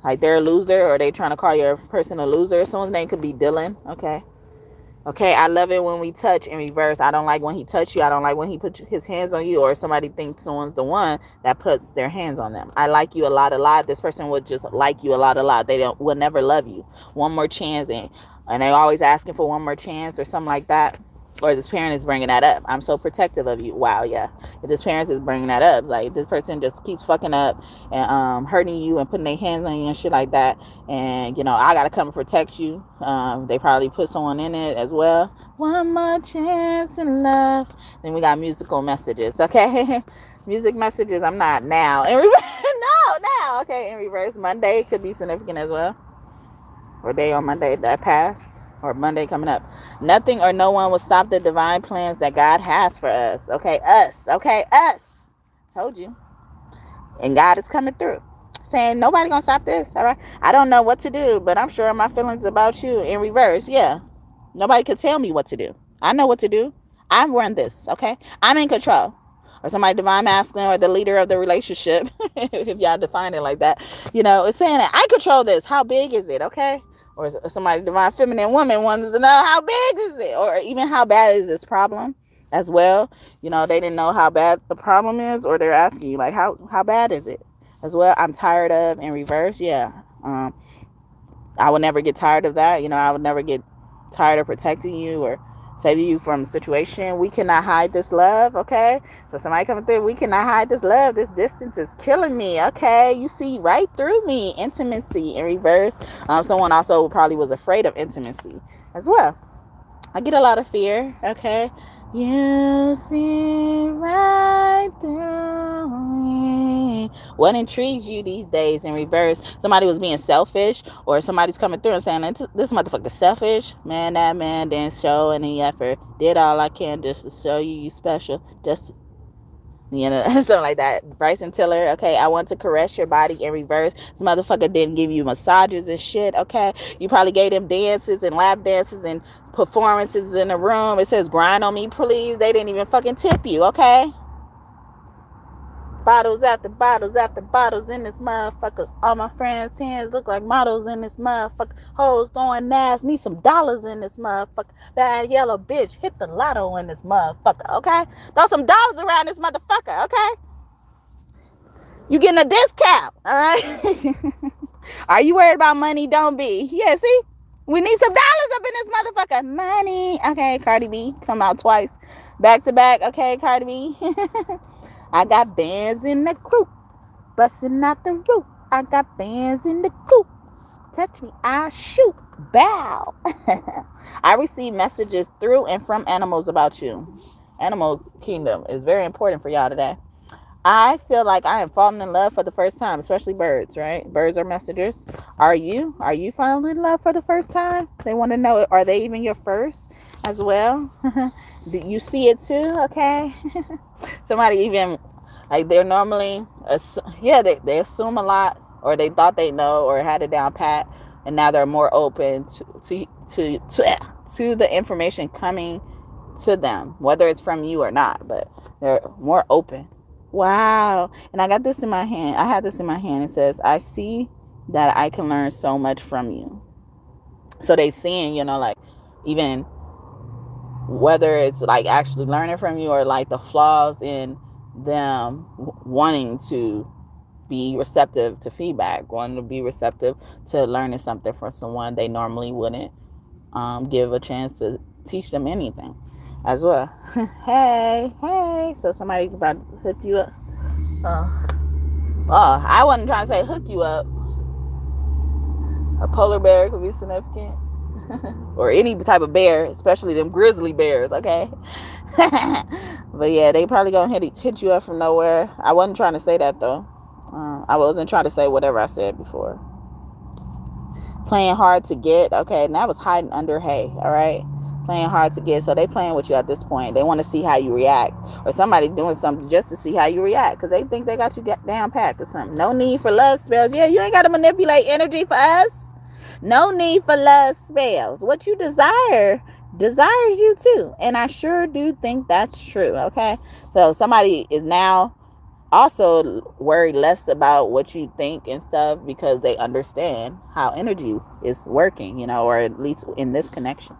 Like they're a loser, or they trying to call your person a loser. Someone's name could be Dylan, okay? Okay, I love it when we touch in reverse. I don't like when he touch you. I don't like when he puts his hands on you, or somebody thinks someone's the one that puts their hands on them. I like you a lot. This person would just like you a lot. They will never love you. One more chance, and they always asking for one more chance or something like that. Or this parent is bringing that up. I'm so protective of you. Wow, yeah. If this parent is bringing that up, like this person just keeps fucking up and hurting you and putting their hands on you and shit like that. And, you know, I got to come and protect you. They probably put someone in it as well. One more chance in love. Then we got musical messages, okay? Music messages, I'm not now. In reverse, no, now. Okay, in reverse, Monday could be significant as well. Or day on Monday that passed. Or Monday coming up. Nothing or no one will stop the divine plans that God has for us. Okay, us. Okay, us. Told you. And God is coming through. Saying nobody gonna stop this. All right. I don't know what to do, but I'm sure my feelings about you in reverse. Yeah. Nobody can tell me what to do. I know what to do. I run this, okay? I'm in control. Or somebody divine masculine or the leader of the relationship, if y'all define it like that, it's saying that I control this. How big is it, okay? Or somebody divine feminine woman wants to know how big is it, or even how bad is this problem as well. They didn't know how bad the problem is, or they're asking you like how bad is it as well. I'm tired of in reverse. Yeah. I would never get tired of that. I would never get tired of protecting you or saving you from a situation. We cannot hide this love, okay? So somebody coming through, we cannot hide this love. This distance is killing me, okay? You see right through me. Intimacy in reverse. Someone also probably was afraid of intimacy as well. I get a lot of fear, okay? You see right through me. What intrigues you these days in reverse? Somebody was being selfish, or somebody's coming through and saying, this motherfucker's selfish. Man, that man didn't show any effort. Did all I can just to show you special. Just something like that. Bryson Tiller, okay, I want to caress your body in reverse. This motherfucker didn't give you massages and shit, okay? You probably gave them dances and lap dances and performances in the room. It says, grind on me, please. They didn't even fucking tip you, okay? Bottles after bottles after bottles in this motherfucker. All my friends' hands look like models in this motherfucker. Hoes throwing ass, need some dollars in this motherfucker. Bad yellow bitch, hit the lotto in this motherfucker, okay? Throw some dollars around this motherfucker, okay? You getting a discount, all right? Are you worried about money? Don't be. Yeah, see? We need some dollars up in this motherfucker. Money. Okay, Cardi B, come out twice. Back to back, okay, Cardi B. I got bands in the coop, busting out the roof. I got bands in the coop. Touch me, I shoot. Bow. I receive messages through and from animals about you. Animal kingdom is very important for y'all today. I feel like I am falling in love for the first time, especially birds, right? Birds are messengers. Are you? Are you falling in love for the first time? They want to know, are they even your first as well? Do you see it too? Okay. Somebody even, like, they're normally, they assume a lot, or they thought they know or had it down pat, and now they're more open to the information coming to them, whether it's from you or not, but they're more open. Wow. And I got this in my hand. I had this in my hand. It says, I see that I can learn so much from you. So they seeing, like, even whether it's like actually learning from you or like the flaws in them wanting to be receptive to feedback, wanting to be receptive to learning something from someone they normally wouldn't give a chance to teach them anything as well. hey, so somebody about to hook you up. I wasn't trying to say hook you up. A polar bear could be significant. Or any type of bear, especially them grizzly bears, okay? But yeah, they probably gonna hit you up from nowhere. I wasn't trying to say that though. I wasn't trying to say whatever I said before. Playing hard to get, okay, and that was hiding under hay, all right? Playing hard to get, so they playing with you at this point. They want to see how you react, or somebody doing something just to see how you react, because they think they got you down packed or something. No need for love spells. Yeah, you ain't got to manipulate energy for us. No need for love spells. What you desires you too. And I sure do think that's true, okay? So somebody is now also worried less about what you think and stuff, because they understand how energy is working, or at least in this connection.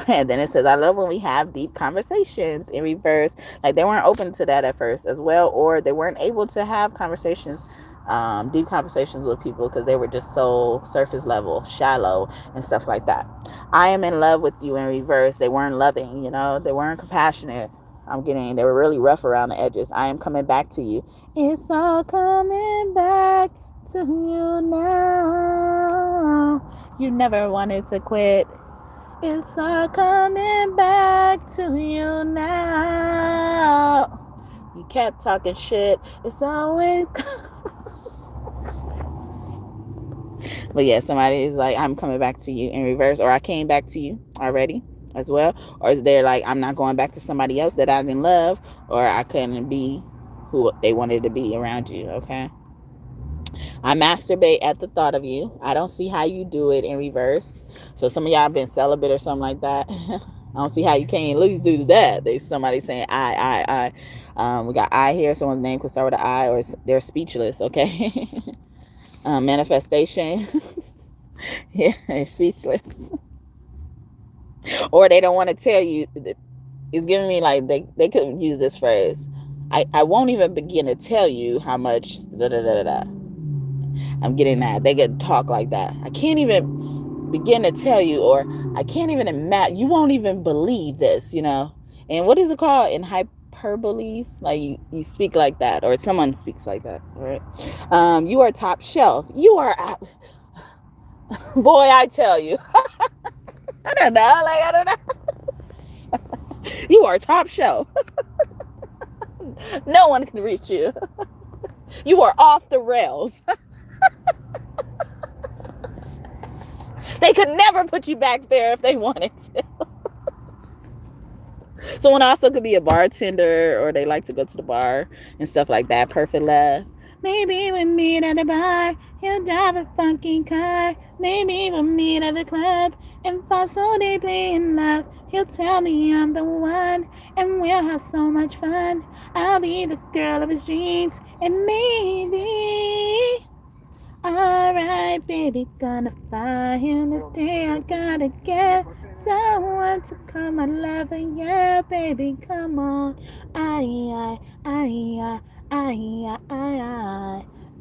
And then it says, I love when we have deep conversations in reverse. Like they weren't open to that at first as well, or they weren't able to have conversations, deep conversations with people, because they were just so surface level, shallow, and stuff like that. I am in love with you in reverse. They weren't loving, they weren't compassionate. They were really rough around the edges. I am coming back to you. It's all coming back to you now. You never wanted to quit. It's all coming back to you now. You kept talking shit. It's always But yeah, somebody is like, I'm coming back to you in reverse, or I came back to you already as well. Or is there like, I'm not going back to somebody else that I didn't love, or I couldn't be who they wanted to be around you, okay? I masturbate at the thought of you. I don't see how you do it in reverse. So some of y'all have been celibate or something like that. I don't see how you can't at least do that. There's somebody saying I. We got I here. Someone's name could start with an I, or they're speechless. Okay. Manifestation. Yeah, they're speechless. Or they don't want to tell you. It's giving me like they could use this phrase. I won't even begin to tell you how much. Da, da, da, da, da. I'm getting that. They could talk like that. I can't even begin to tell you, or I can't even imagine. You won't even believe this, you know. And what is it called in hyperboles? Like you speak like that, or someone speaks like that, right? You are top shelf. You are, boy, I tell you. I don't know. Like I don't know. You are top shelf. No one can reach you. You are off the rails. They could never put you back there if they wanted to. Someone also could be a bartender, or they like to go to the bar and stuff like that. Perfect love. Maybe we meet at the bar. He'll drive a funky car. Maybe we'll meet at the club and fall so deeply in love. He'll tell me I'm the one, and we'll have so much fun. I'll be the girl of his dreams, and maybe. Alright, baby, gonna find him today. I gotta get someone to call my lover. Yeah, baby, come on. I, I, I, I, I, I,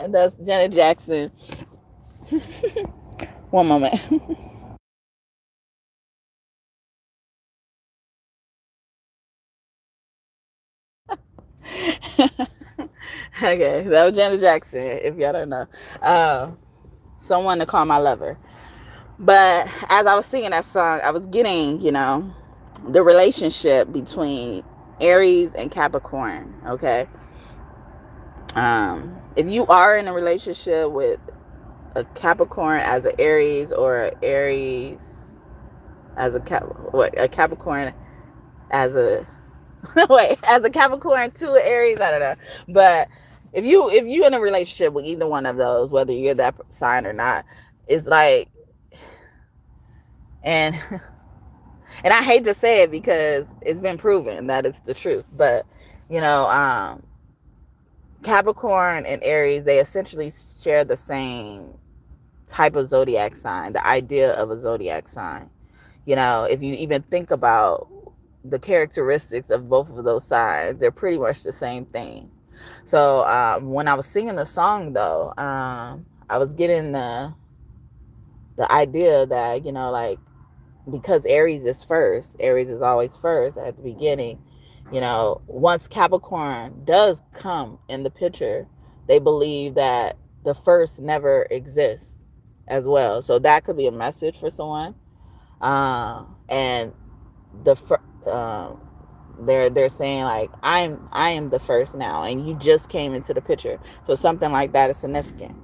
That's Janet Jackson. One moment. Okay, that was Janet Jackson, if y'all don't know. Someone to call my lover. But as I was singing that song, I was getting, the relationship between Aries and Capricorn, okay? If you are in a relationship with a Capricorn as an Aries, or an Aries as a Capricorn as a as a Capricorn to an Aries, I don't know. But if you're in a relationship with either one of those, whether you're that sign or not, it's like, and and I hate to say it because it's been proven that it's the truth, but Capricorn and Aries, they essentially share the same type of zodiac sign, the idea of a zodiac sign. If you even think about the characteristics of both of those signs, they're pretty much the same thing. So when I was singing the song, though, I was getting the idea that, like, because Aries is always first at the beginning, once Capricorn does come in the picture, they believe that the first never exists as well. So that could be a message for someone. And they're saying, like, I am the first now, and you just came into the picture. So something like that is significant,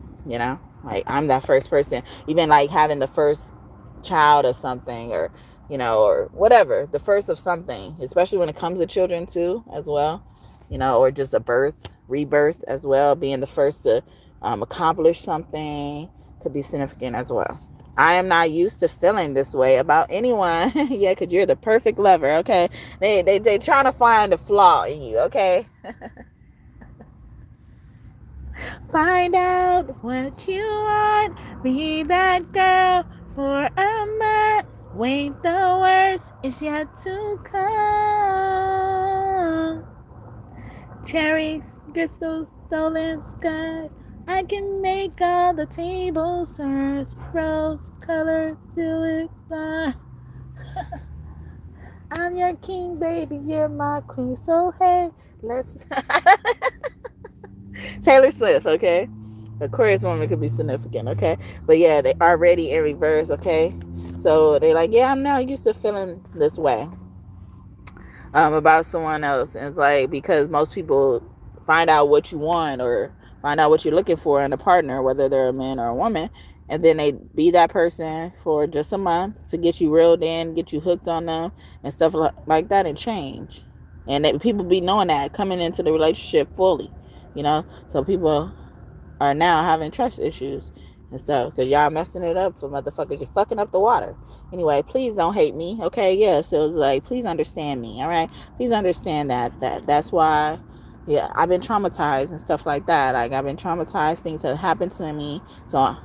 like, I'm that first person. Even like having the first child of something, or or whatever, the first of something, especially when it comes to children too, as well, or just a rebirth as well, being the first to accomplish something could be significant as well. I am not used to feeling this way about anyone. Yeah, because you're the perfect lover, okay? They trying to find a flaw in you, okay? Find out what you want. Be that girl for a month. Wait, the worst is yet to come. Cherries, crystals, stolen skies. I can make all the tables turn. Rose color, do it fly. I'm your king, baby, you're my queen. So hey, let's Taylor Swift, okay? Aquarius woman could be significant, okay? But yeah, they already in reverse, okay? So they're like, yeah, I'm not used to feeling this way about someone else. And it's like, because most people find out what you want, or find out what you're looking for in a partner, whether they're a man or a woman, and then they be that person for just a month to get you reeled in, get you hooked on them and stuff like that, and change. And that people be knowing that coming into the relationship fully, so people are now having trust issues and stuff because y'all messing it up for motherfuckers. You're fucking up the water. Anyway, please don't hate me, okay? Yes, it was like, please understand me, all right? Please understand that's why, yeah, I've been traumatized and stuff like that. Like, I've been traumatized, things have happened to me, so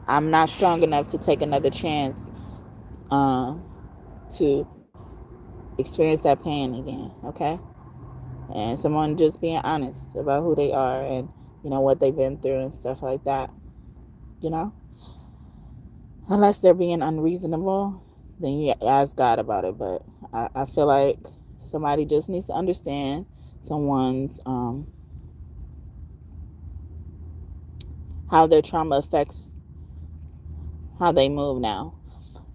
I'm not strong enough to take another chance to experience that pain again, okay? And someone just being honest about who they are and what they've been through and stuff like that, unless they're being unreasonable, then you ask God about it. But I feel like somebody just needs to understand someone's how their trauma affects how they move now.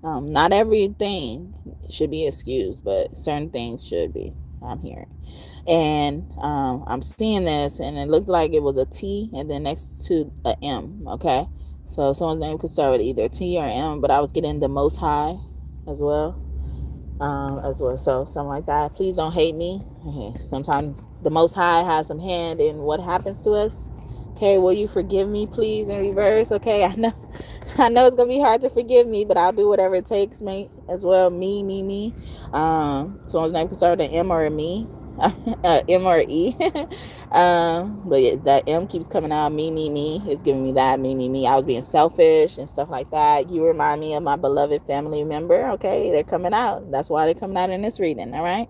Not everything should be excused, but certain things should be, I'm hearing. And I'm seeing this, and it looked like it was a T and then next to a M, okay? So someone's name could start with either T or M, but I was getting the Most High as well. So something like that. Please don't hate me. Okay. Sometimes the Most High has some hand in what happens to us. Okay, will you forgive me, please, in reverse? Okay, I know it's gonna be hard to forgive me, but I'll do whatever it takes, me as well. Me. Someone's name can start with an M or a me, M or E. But yeah, that M keeps coming out. Me. It's giving me that me. I was being selfish and stuff like that. You remind me of my beloved family member. Okay, they're coming out. That's why they're coming out in this reading. All right,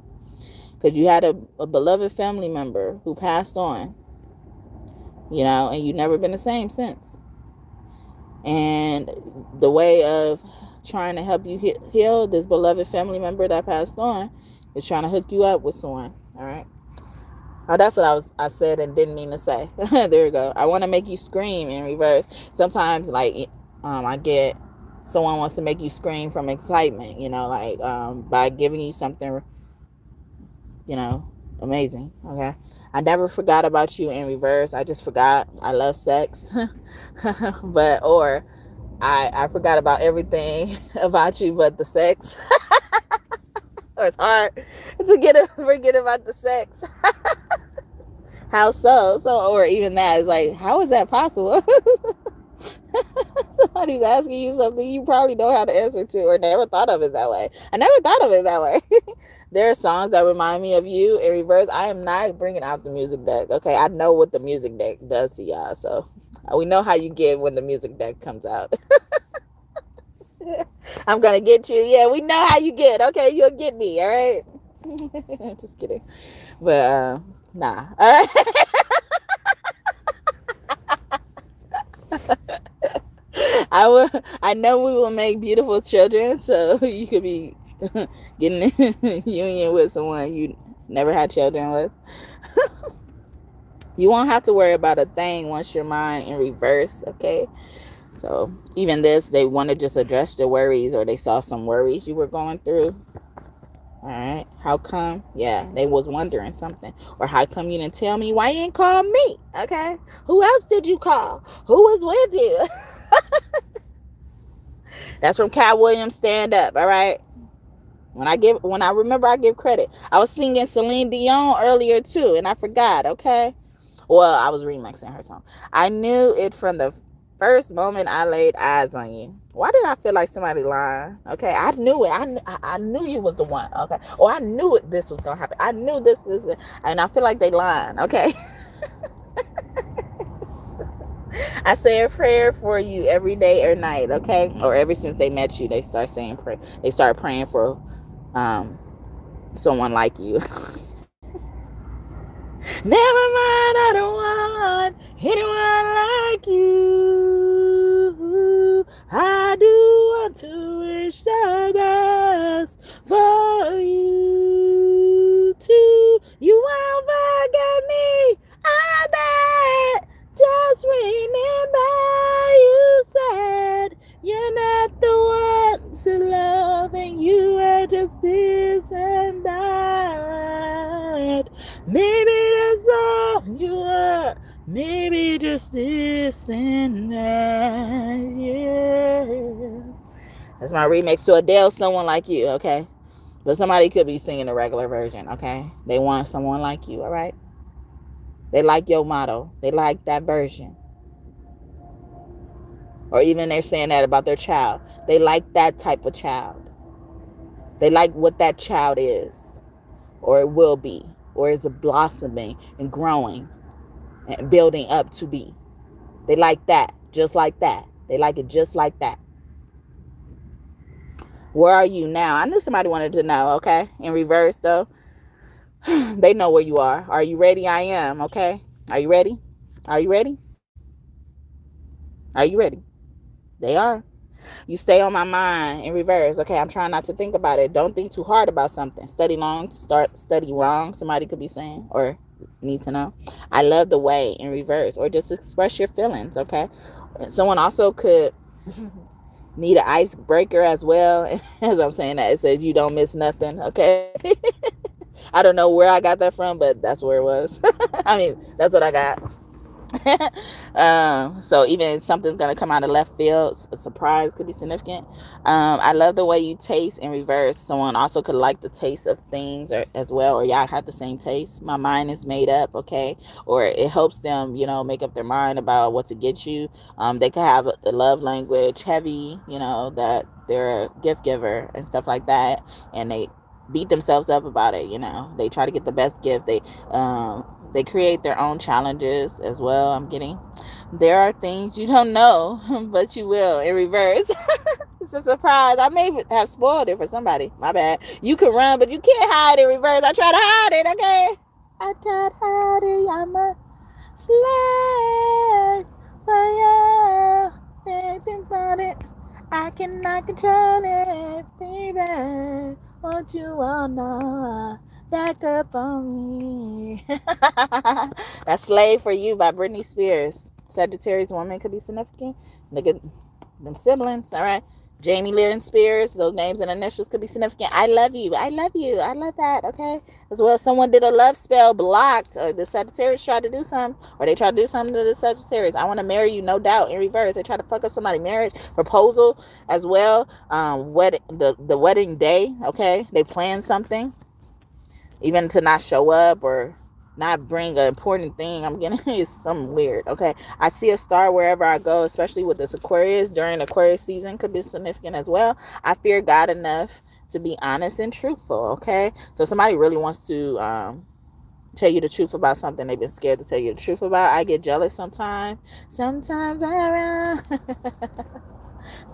because you had a beloved family member who passed on. And you've never been the same since. And the way of trying to help you heal this beloved family member that passed on is trying to hook you up with someone. All right. Oh, that's what I said and didn't mean to say. There we go. I want to make you scream in reverse. Sometimes, like, I get someone wants to make you scream from excitement. By giving you something, amazing. Okay. I never forgot about you in reverse. I just forgot I love sex. or I forgot about everything about you but the sex. Or it's hard to forget about the sex. How so? Or even that is like, how is that possible? Somebody's asking you something you probably know how to answer to or never thought of it that way. I never thought of it that way. There are songs that remind me of you in reverse. I am not bringing out the music deck. Okay, I know what the music deck does to y'all. So we know how you get when the music deck comes out. I'm going to get you. Yeah, we know how you get. Okay, you'll get me. All right. Just kidding. But nah. All right. I know we will make beautiful children, so you could be getting in union with someone you never had children with. You won't have to worry about a thing once your mind in reverse, okay? So even this, they want to just address the worries, or they saw some worries you were going through. All right. How come? Yeah, they was wondering something. Or how come you didn't tell me? Why you didn't call me? Okay. Who else did you call? Who was with you? That's from Cat Williams Stand Up. All right. When I remember, I give credit. I was singing Celine Dion earlier too, and I forgot. Okay. Well, I was remixing her song. I knew it from the first moment I laid eyes on you. Why did I feel like somebody lying? Okay, I knew it. I knew you was the one. Okay, or I knew it. This was gonna happen. I knew this, and I feel like they lying. Okay. I say a prayer for you every day or night. Okay, or ever since they met you, they start saying pray. They start praying for someone like you. Never mind, I don't want anyone like you. I do want to wish the best for you too. You won't forget me, I bet. Just remember you said you're not the one to love, and you are just this and that. Maybe that's all you are. Maybe just this and that. Yeah. That's my remix to Adele, Someone Like You, okay? But somebody could be singing the regular version, okay? They want someone like you, all right? They like your motto. They like that version. Or even they're saying that about their child. They like that type of child. They like what that child is, or it will be, or is blossoming and growing and building up to be. They like that, just like that. They like it just like that. Where are you now? I knew somebody wanted to know, okay? In reverse, though. They know where you are. Are you ready? I am, okay? Are you ready? Are you ready? Are you ready? They are. You stay on my mind in reverse. Okay, I'm trying not to think about it. Don't think too hard about something. Study long, study wrong. Somebody could be saying or need to know. I love the way in reverse, or just express your feelings. Okay, someone also could need an icebreaker as well. As I'm saying that, it says you don't miss nothing. Okay. I don't know where I got that from, but that's where it was. I mean, that's what I got. So even if something's gonna come out of left field, a surprise could be significant. I love the way you taste in reverse. Someone also could like the taste of things as well, or y'all have the same taste. My mind is made up, okay? Or it helps them, make up their mind about what to get you. They could have the love language heavy, that they're a gift giver and stuff like that, and they beat themselves up about it. They try to get the best gift. They create their own challenges as well. I'm getting, there are things you don't know, but you will in reverse. It's a surprise. I may have spoiled it for somebody. My bad. You can run, but you can't hide in reverse. I try to hide it, okay? I tried to hide it. I'm a slave for you. Think about it. I cannot control it, baby. Won't you all know? Back up on me. That's Slave for You by Britney Spears. Sagittarius woman could be significant. Look at them siblings, all right? Jamie Lynn Spears, those names and initials could be significant. I love you. I love you. I love that, okay? As well, someone did a love spell, blocked. Or the Sagittarius tried to do something, or they tried to do something to the Sagittarius. I want to marry you, no doubt, in reverse. They try to fuck up somebody's marriage proposal as well. The wedding day, okay? They plan something, even to not show up or not bring an important thing. I'm getting is something weird. Okay, I see a star wherever I go, especially with this Aquarius. During Aquarius season could be significant as well. I fear God enough to be honest and truthful. Okay, so somebody really wants to tell you the truth about something they've been scared to tell you the truth about. I get jealous sometimes. Sometimes I run.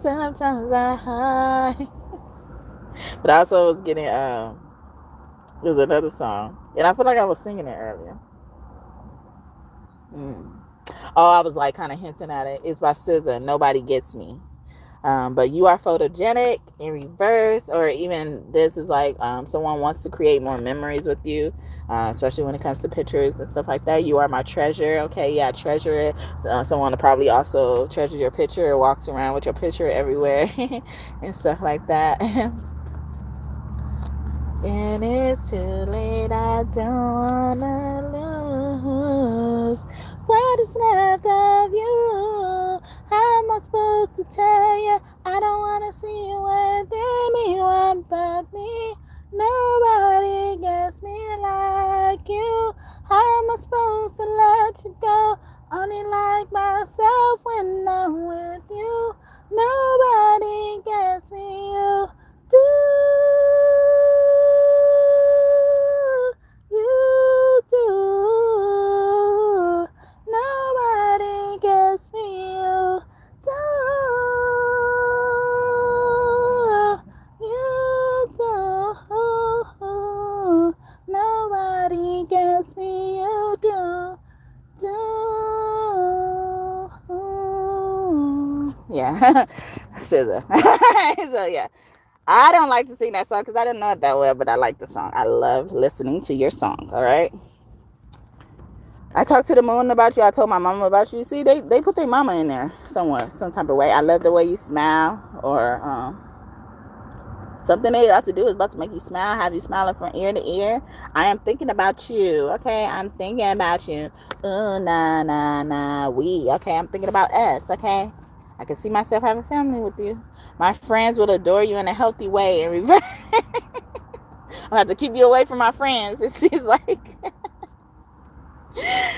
Sometimes I hide. But I also was getting there's another song, and I feel like I was singing it earlier. Oh, I was like kind of hinting at it. It's by SZA, Nobody Gets Me. But you are photogenic in reverse, or even this is like someone wants to create more memories with you, especially when it comes to pictures and stuff like that. You are my treasure. Okay, yeah, treasure it. Someone probably also treasures your picture, walks around with your picture everywhere and stuff like that. And it's too late, I don't wanna lose what is left of you. How am I supposed to tell you? I don't wanna see you with anyone but me. Nobody gets me like you. How am I supposed to let you go? Only like myself when I'm with you. Nobody gets me, you do. You do. Nobody gets me, you do. You do. Nobody gets me, you do. Yeah. SZA. So yeah, I don't like to sing that song because I don't know it that well, but I like the song. I love listening to your song. All right. I talked to the moon about you. I told my mama about you. See, they put their mama in there somewhere, some type of way. I love the way you smile, or something they have to do is about to make you smile, have you smiling from ear to ear. I am thinking about you. Okay, I'm thinking about you. Ooh, nah, nah, nah, we. Okay, I'm thinking about us. Okay, I can see myself having family with you. My friends will adore you in a healthy way. In reverse. I have to keep you away from my friends. She's like,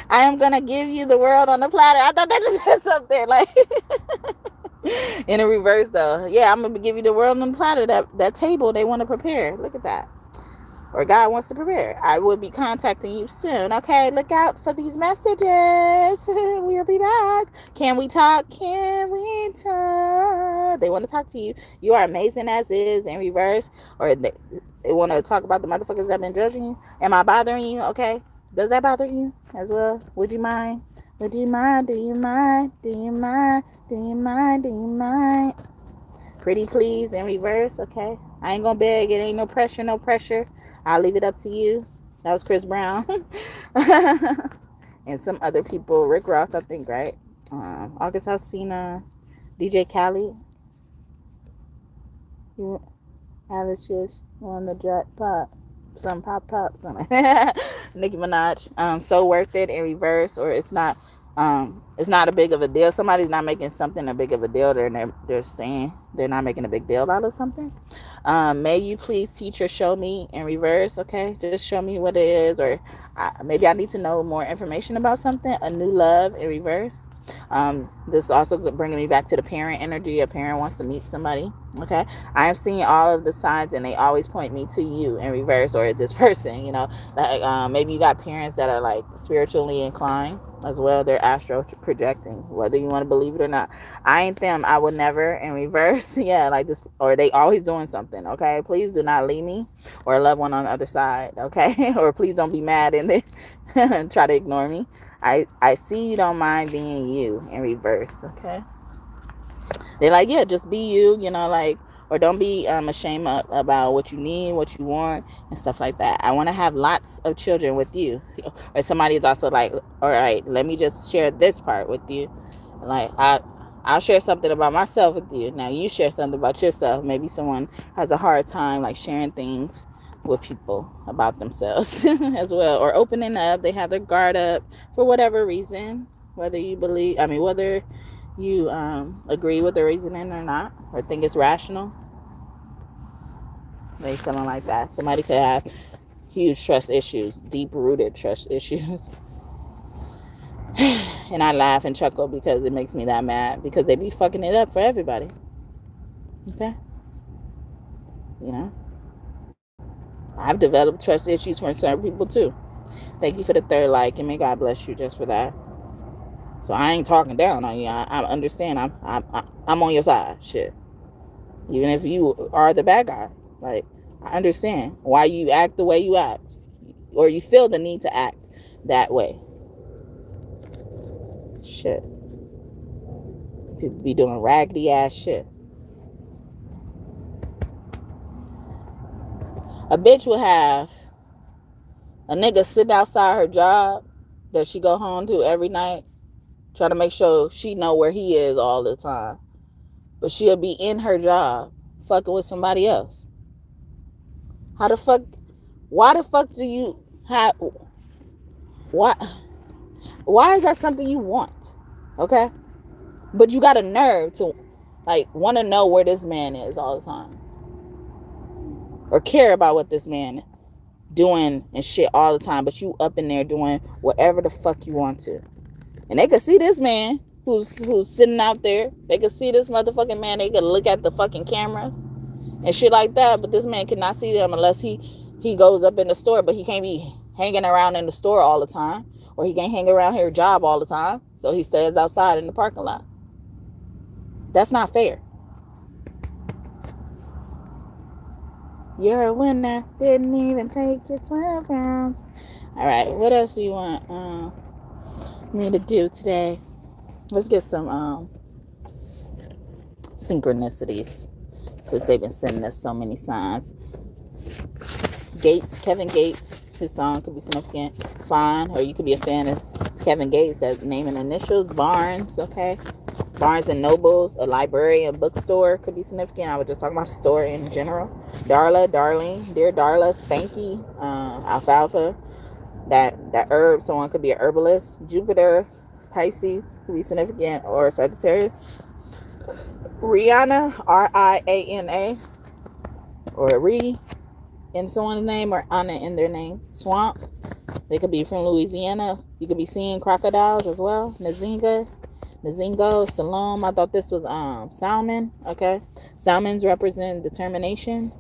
I am gonna give you the world on the platter. I thought that just said something like in a reverse though. Yeah, I'm gonna give you the world on the platter. That table they want to prepare. Look at that. Or God wants to prepare. I will be contacting you soon. Okay, look out for these messages. We'll be back. Can we talk? Can we talk? They want to talk to you. You are amazing as is in reverse. Or they want to talk about the motherfuckers that have been judging you. Am I bothering you? Okay. Does that bother you as well? Would you mind? Would you mind? Do you mind? Do you mind? Do you mind? Do you mind? Pretty please in reverse. Okay. I ain't gonna beg. It ain't no pressure. No pressure. I'll leave it up to you. That was Chris Brown. And some other people. Rick Ross, I think, right? August Alsina. DJ Khaled. You have a shish on the jackpot. Some pop. Something. Nicki Minaj. So worth it in reverse. Or it's not a big of a deal. Somebody's not making something a big of a deal. They're saying they're not making a big deal out of something. May you please teach or show me in reverse. Okay, just show me what it is, or maybe I need to know more information about something. A new love in reverse. This is also bringing me back to the parent energy. A parent wants to meet somebody. Okay, I am seeing all of the signs, and they always point me to you in reverse, or this person. You know, like maybe you got parents that are like spiritually inclined as well. They're astro projecting, whether you want to believe it or not. I ain't them. I would never in reverse. Yeah, like this, or they always doing something. Okay, please do not leave me or a loved one on the other side. Okay, or please don't be mad and then try to ignore me. I see you don't mind being you in reverse. Okay, they're like, yeah, just be you. You know, like, or don't be ashamed about what you need, what you want, and stuff like that. I want to have lots of children with you. Or somebody is also like, all right, let me just share this part with you. Like, I'll share something about myself with you. Now you share something about yourself. Maybe someone has a hard time like sharing things with people about themselves as well, or opening up. They have their guard up for whatever reason, whether you agree with the reasoning or not, or think it's rational. They feeling like that. Somebody could have huge trust issues, deep-rooted trust issues. And I laugh and chuckle because it makes me that mad, because they be fucking it up for everybody. Okay? You know? I've developed trust issues for certain people too. Thank you for the third like, and may God bless you just for that. So I ain't talking down on you. I understand. I'm on your side. Shit. Even if you are the bad guy, like, I understand why you act the way you act, or you feel the need to act that way. Shit. People be doing raggedy ass shit. A bitch will have a nigga sit outside her job that she go home to every night, try to make sure she know where he is all the time. But she'll be in her job fucking with somebody else. Why the fuck do you have, why is that something you want? Okay? But you got a nerve to like want to know where this man is all the time, or care about what this man doing and shit all the time, but you up in there doing whatever the fuck you want to. And they could see this man who's sitting out there. They could see this motherfucking man. They could look at the fucking cameras and shit like that, but this man cannot see them unless he goes up in the store. But he can't be hanging around in the store all the time, or he can't hang around her job all the time, so he stands outside in the parking lot. That's not fair. You're a winner. Didn't even take your 12 rounds. All right, what else do you want me to do today? Let's get some synchronicities, since they've been sending us so many signs. Kevin Gates, his song could be significant. Fine, or you could be a fan of Kevin Gates, that's name and initials. Barnes, okay. Barnes and Nobles, a library, a bookstore could be significant. I was just talking about the store in general. Darla, Darling, Dear Darla, Spanky, Alfalfa, that herb, someone could be an herbalist. Jupiter, Pisces could be significant, or Sagittarius. Rihanna, Riana, or in someone's name or Anna in their name. Swamp. They could be from Louisiana. You could be seeing crocodiles as well. Nazingo, Salome. I thought this was salmon. Okay. Salmons represent determination.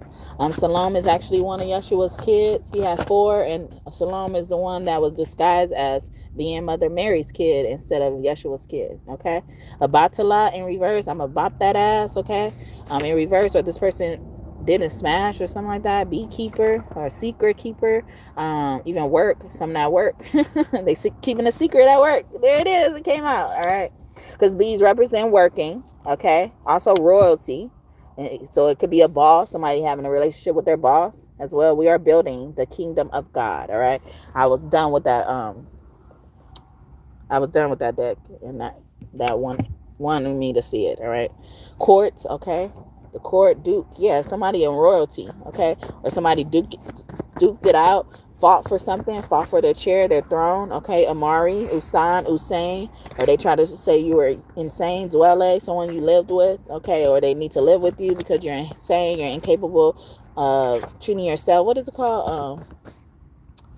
Salome is actually one of Yeshua's kids. He had 4, and Salome is the one that was disguised as being Mother Mary's kid instead of Yeshua's kid. Okay. Abatala in reverse. I'm going to bop that ass. Okay. In reverse, or this person didn't smash or something like that. Beekeeper or secret keeper. Even work. Some at work. They keeping a secret at work. There it is. It came out. All right. Because bees represent working. Okay. Also royalty. So it could be a boss, somebody having a relationship with their boss as well. We are building the kingdom of God. All right. I was done with that. I was done with that deck, and that one wanted me to see it. All right. Court. Okay. The court, duke. Yeah, somebody in royalty. Okay. Or somebody duked it out. Fought for something, fought for their chair, their throne. Okay, Amari, Usain, or they try to say you were insane. Dwelle, someone you lived with. Okay, or they need to live with you because you're insane, you're incapable of treating yourself. What is it called?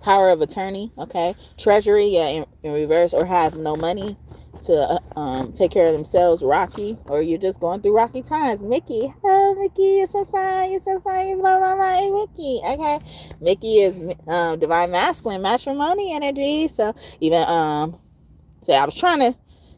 Power of attorney. Okay, treasury. Yeah, in reverse, or have no money to take care of themselves. Rocky, or you're just going through rocky times. Mickey, oh Mickey, you're so fine, you blow my mind. Mickey. Okay, Mickey is divine masculine, matrimony energy. So even say I was trying to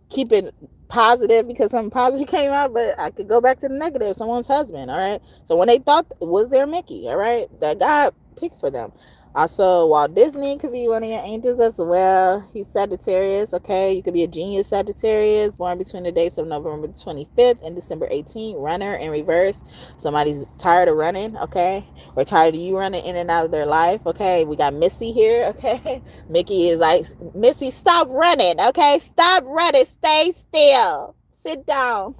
keep it positive because something positive came out, but I could go back to the negative. Someone's husband. All right, so when they thought was their Mickey, all right, that God picked for them. Also, Walt Disney could be one of your angels as well. He's Sagittarius, okay? You could be a genius Sagittarius, born between the dates of November 25th and December 18th. Runner in reverse. Somebody's tired of running, okay? Or tired of you running in and out of their life, okay? We got Missy here, okay? Mickey is like, Missy, stop running, okay? Stop running. Stay still. Sit down.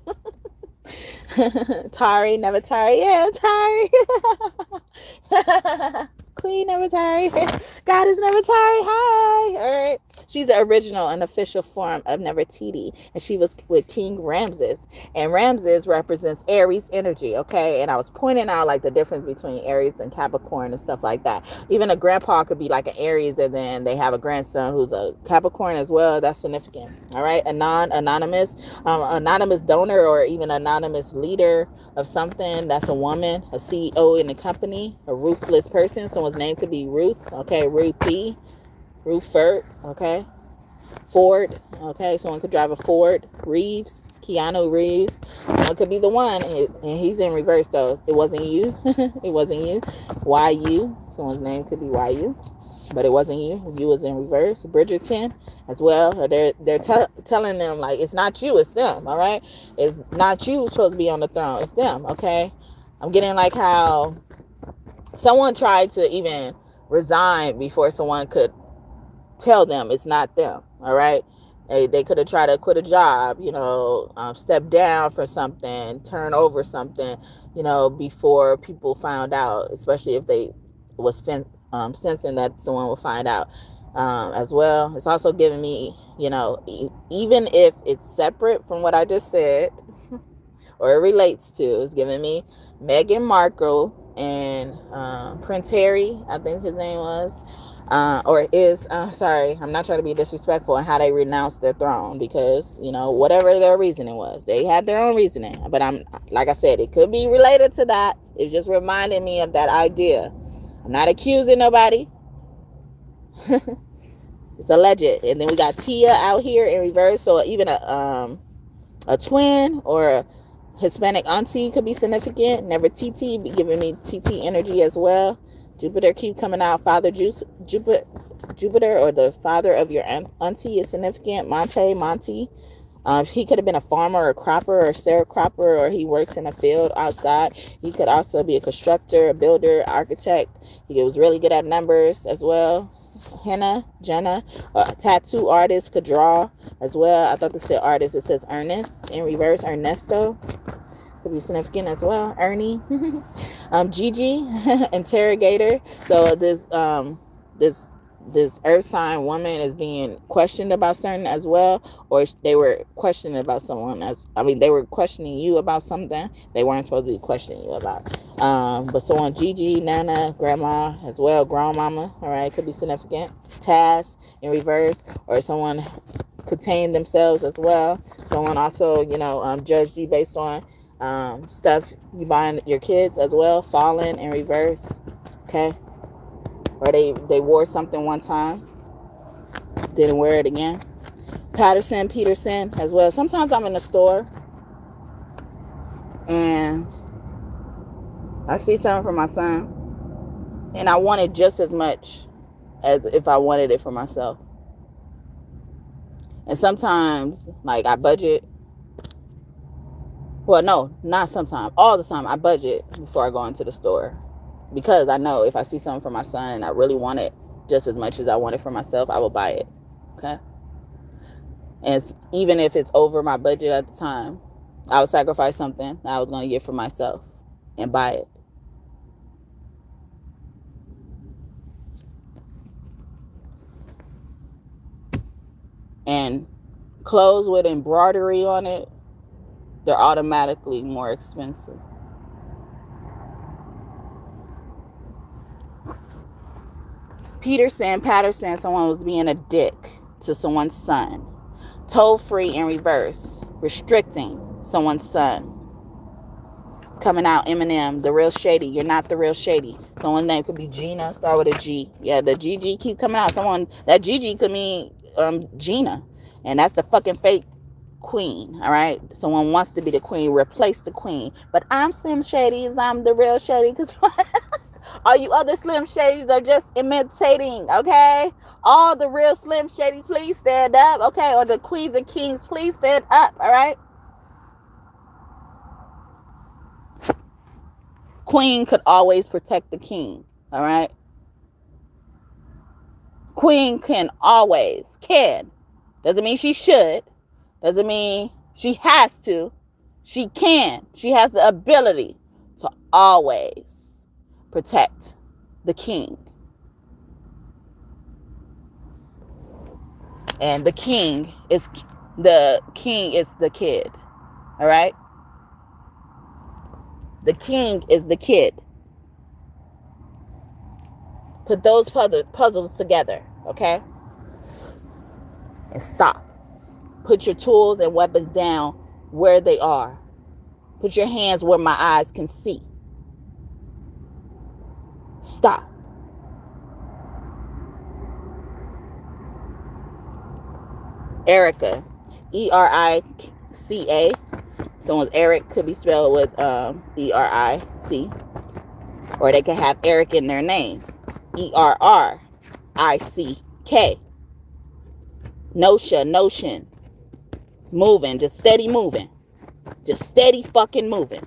Tari, never Tari. Yeah, Tari. Queen never Tari. God is never Tari. Hi. All right. She's the original and official form of Nefertiti, and she was with King Ramses. And Ramses represents Aries energy, okay? And I was pointing out like the difference between Aries and Capricorn and stuff like that. Even a grandpa could be like an Aries, and then they have a grandson who's a Capricorn as well. That's significant. All right. Anonymous donor, or even anonymous leader of something. That's a woman, a CEO in the company, a ruthless person. Someone's name could be Ruth. Okay, Ruthie. Rufert, okay. Ford, okay. Someone could drive a Ford. Reeves, Keanu Reeves. Someone could be the one, and he's in reverse though. It wasn't you. It wasn't you. YU. Someone's name could be YU, but it wasn't you. You was in reverse. Bridgerton as well. They're telling them like it's not you, it's them. All right, it's not you supposed to be on the throne. It's them. Okay. I'm getting like how someone tried to even resign before someone could tell them it's not them. All right. They could have tried to quit a job, step down for something, turn over something, before people found out, especially if they was sensing that someone would find out as well. It's also giving me, even if it's separate from what I just said or it relates to, it's giving me Meghan Markle and Prince Harry, I think his name was, sorry, I'm not trying to be disrespectful, and how they renounced their throne because, whatever their reasoning was, they had their own reasoning. But like I said, it could be related to that. It just reminded me of that idea. I'm not accusing nobody. It's alleged. And then we got Tia out here in reverse. So even a twin or a Hispanic auntie could be significant. Never TT, be giving me TT energy as well. Jupiter keep coming out. Father Jupiter, or the father of your auntie is significant. Monty. He could have been a farmer or a cropper or a sharecropper, or he works in a field outside. He could also be a constructor, a builder, architect. He was really good at numbers as well. Jenna, a tattoo artist, could draw as well. I thought this said artist. It says Ernest in reverse. Ernesto could be significant as well. Ernie. Gigi, interrogator. So this this earth sign woman is being questioned about something as well, or they were questioning about someone they were questioning you about something they weren't supposed to be questioning you about. But someone, Gigi, Nana, grandma as well, grandmama, all right, could be significant. Task in reverse, or someone contain themselves as well. Someone also, judged you based on stuff you buy your kids as well. Fallen in reverse, okay. Or they wore something one time, didn't wear it again. Peterson as well. Sometimes I'm in the store and I see something for my son and I want it just as much as if I wanted it for myself. And sometimes, like, I budget. Well, no, not sometimes. All the time I budget before I go into the store. Because I know if I see something for my son and I really want it just as much as I want it for myself, I will buy it. Okay? And even if it's over my budget at the time, I would sacrifice something that I was going to get for myself and buy it. And clothes with embroidery on it, they're automatically more expensive. Patterson, someone was being a dick to someone's son. Toll-free in reverse, restricting someone's son. Coming out, Eminem, the real shady. You're not the real shady. Someone's name could be Gina, start with a G. Yeah, the GG keep coming out. That GG could mean Gina. And that's the fucking fake queen, all right? Someone wants to be the queen, replace the queen. But I'm Slim Shadys, I'm the real shady, because all you other Slim Shadys are just imitating, okay? All the real Slim Shadys, please stand up, okay? Or the queens and kings, please stand up, all right? Queen could always protect the king, all right? Queen can. Doesn't mean she should. Doesn't mean she has to. She can. She has the ability to always protect the king. And the king is the kid. All right? The king is the kid. Put those puzzles together, okay? And stop. Put your tools and weapons down where they are. Put your hands where my eyes can see. Stop. Erica, E-R-I-C-A. Someone's Eric could be spelled with E-R-I-C. Or they can have Eric in their name. E-R-R-I-C-K. Notion. Moving, just steady moving. Just steady fucking moving.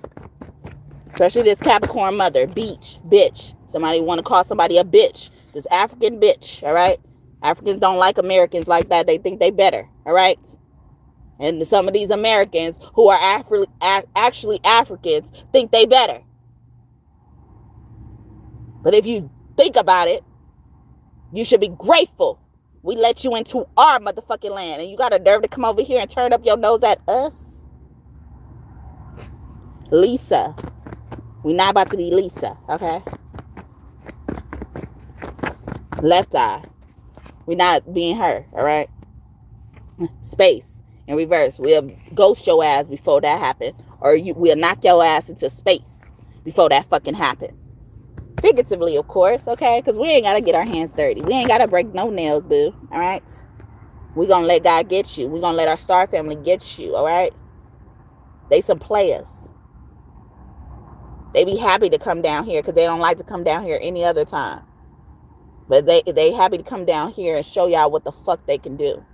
Especially this Capricorn mother. Bitch. Somebody want to call somebody a bitch. This African bitch, all right? Africans don't like Americans like that. They think they better, all right? And some of these Americans who are actually Africans think they better. But if you think about it, you should be grateful we let you into our motherfucking land. And you got a nerve to come over here and turn up your nose at us? Lisa. We're not about to be Lisa, okay? Left eye. We're not being her, all right? Space. In reverse. We'll ghost your ass before that happens. Or we'll knock your ass into space before that fucking happens. Figuratively, of course, okay? Because we ain't got to get our hands dirty. We ain't got to break no nails, boo, all right? We're going to let God get you. We're going to let our star family get you, all right? They some players. They be happy to come down here because they don't like to come down here any other time. But they happy to come down here and show y'all what the fuck they can do.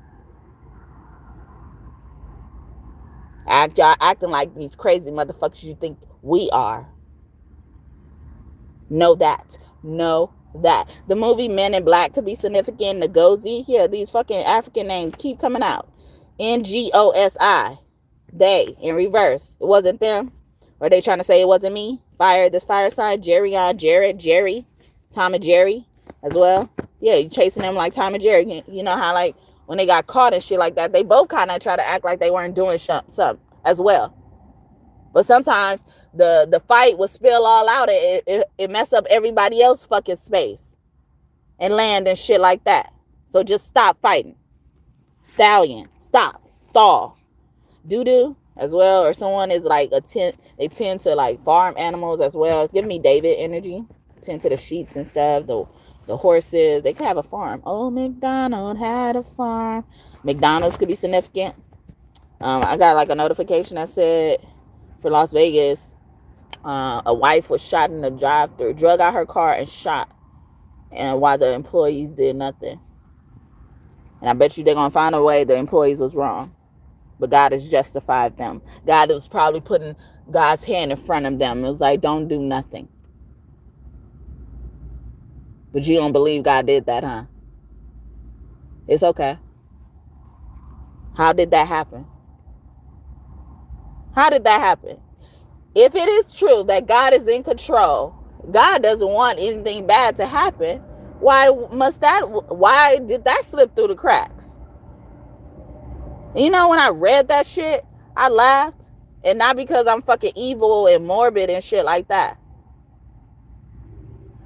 Y'all acting like these crazy motherfuckers you think we are. Know that. The movie Men in Black could be significant. Ngozi. Yeah, these fucking African names keep coming out. Ngosi. They, in reverse. It wasn't them. Or they trying to say it wasn't me? This fire sign. Jared, Jerry. Tom and Jerry as well. Yeah, you chasing them like Tom and Jerry. You know how like when they got caught and shit like that, they both kind of try to act like they weren't doing something as well. But sometimes the fight will spill all out. It mess up everybody else's fucking space and land and shit like that. So just stop fighting. Stallion, stop, stall. Doo-doo as well, or someone is like they tend to like farm animals as well. It's giving me David energy. Tend to the sheeps and stuff, the horses. They could have a farm. Oh, McDonald had a farm. McDonald's could be significant. I got like a notification that said for Las Vegas, a wife was shot in the drive-thru, drug out her car and shot, and while the employees did nothing. And I bet you they're gonna find a way the employees was wrong, but God has justified them. God was probably putting God's hand in front of them. It was like, don't do nothing. But you don't believe God did that, huh? It's okay. How did that happen? How did that happen? If it is true that God is in control, God doesn't want anything bad to happen, why did that slip through the cracks? You know, when I read that shit, I laughed. And not because I'm fucking evil and morbid and shit like that.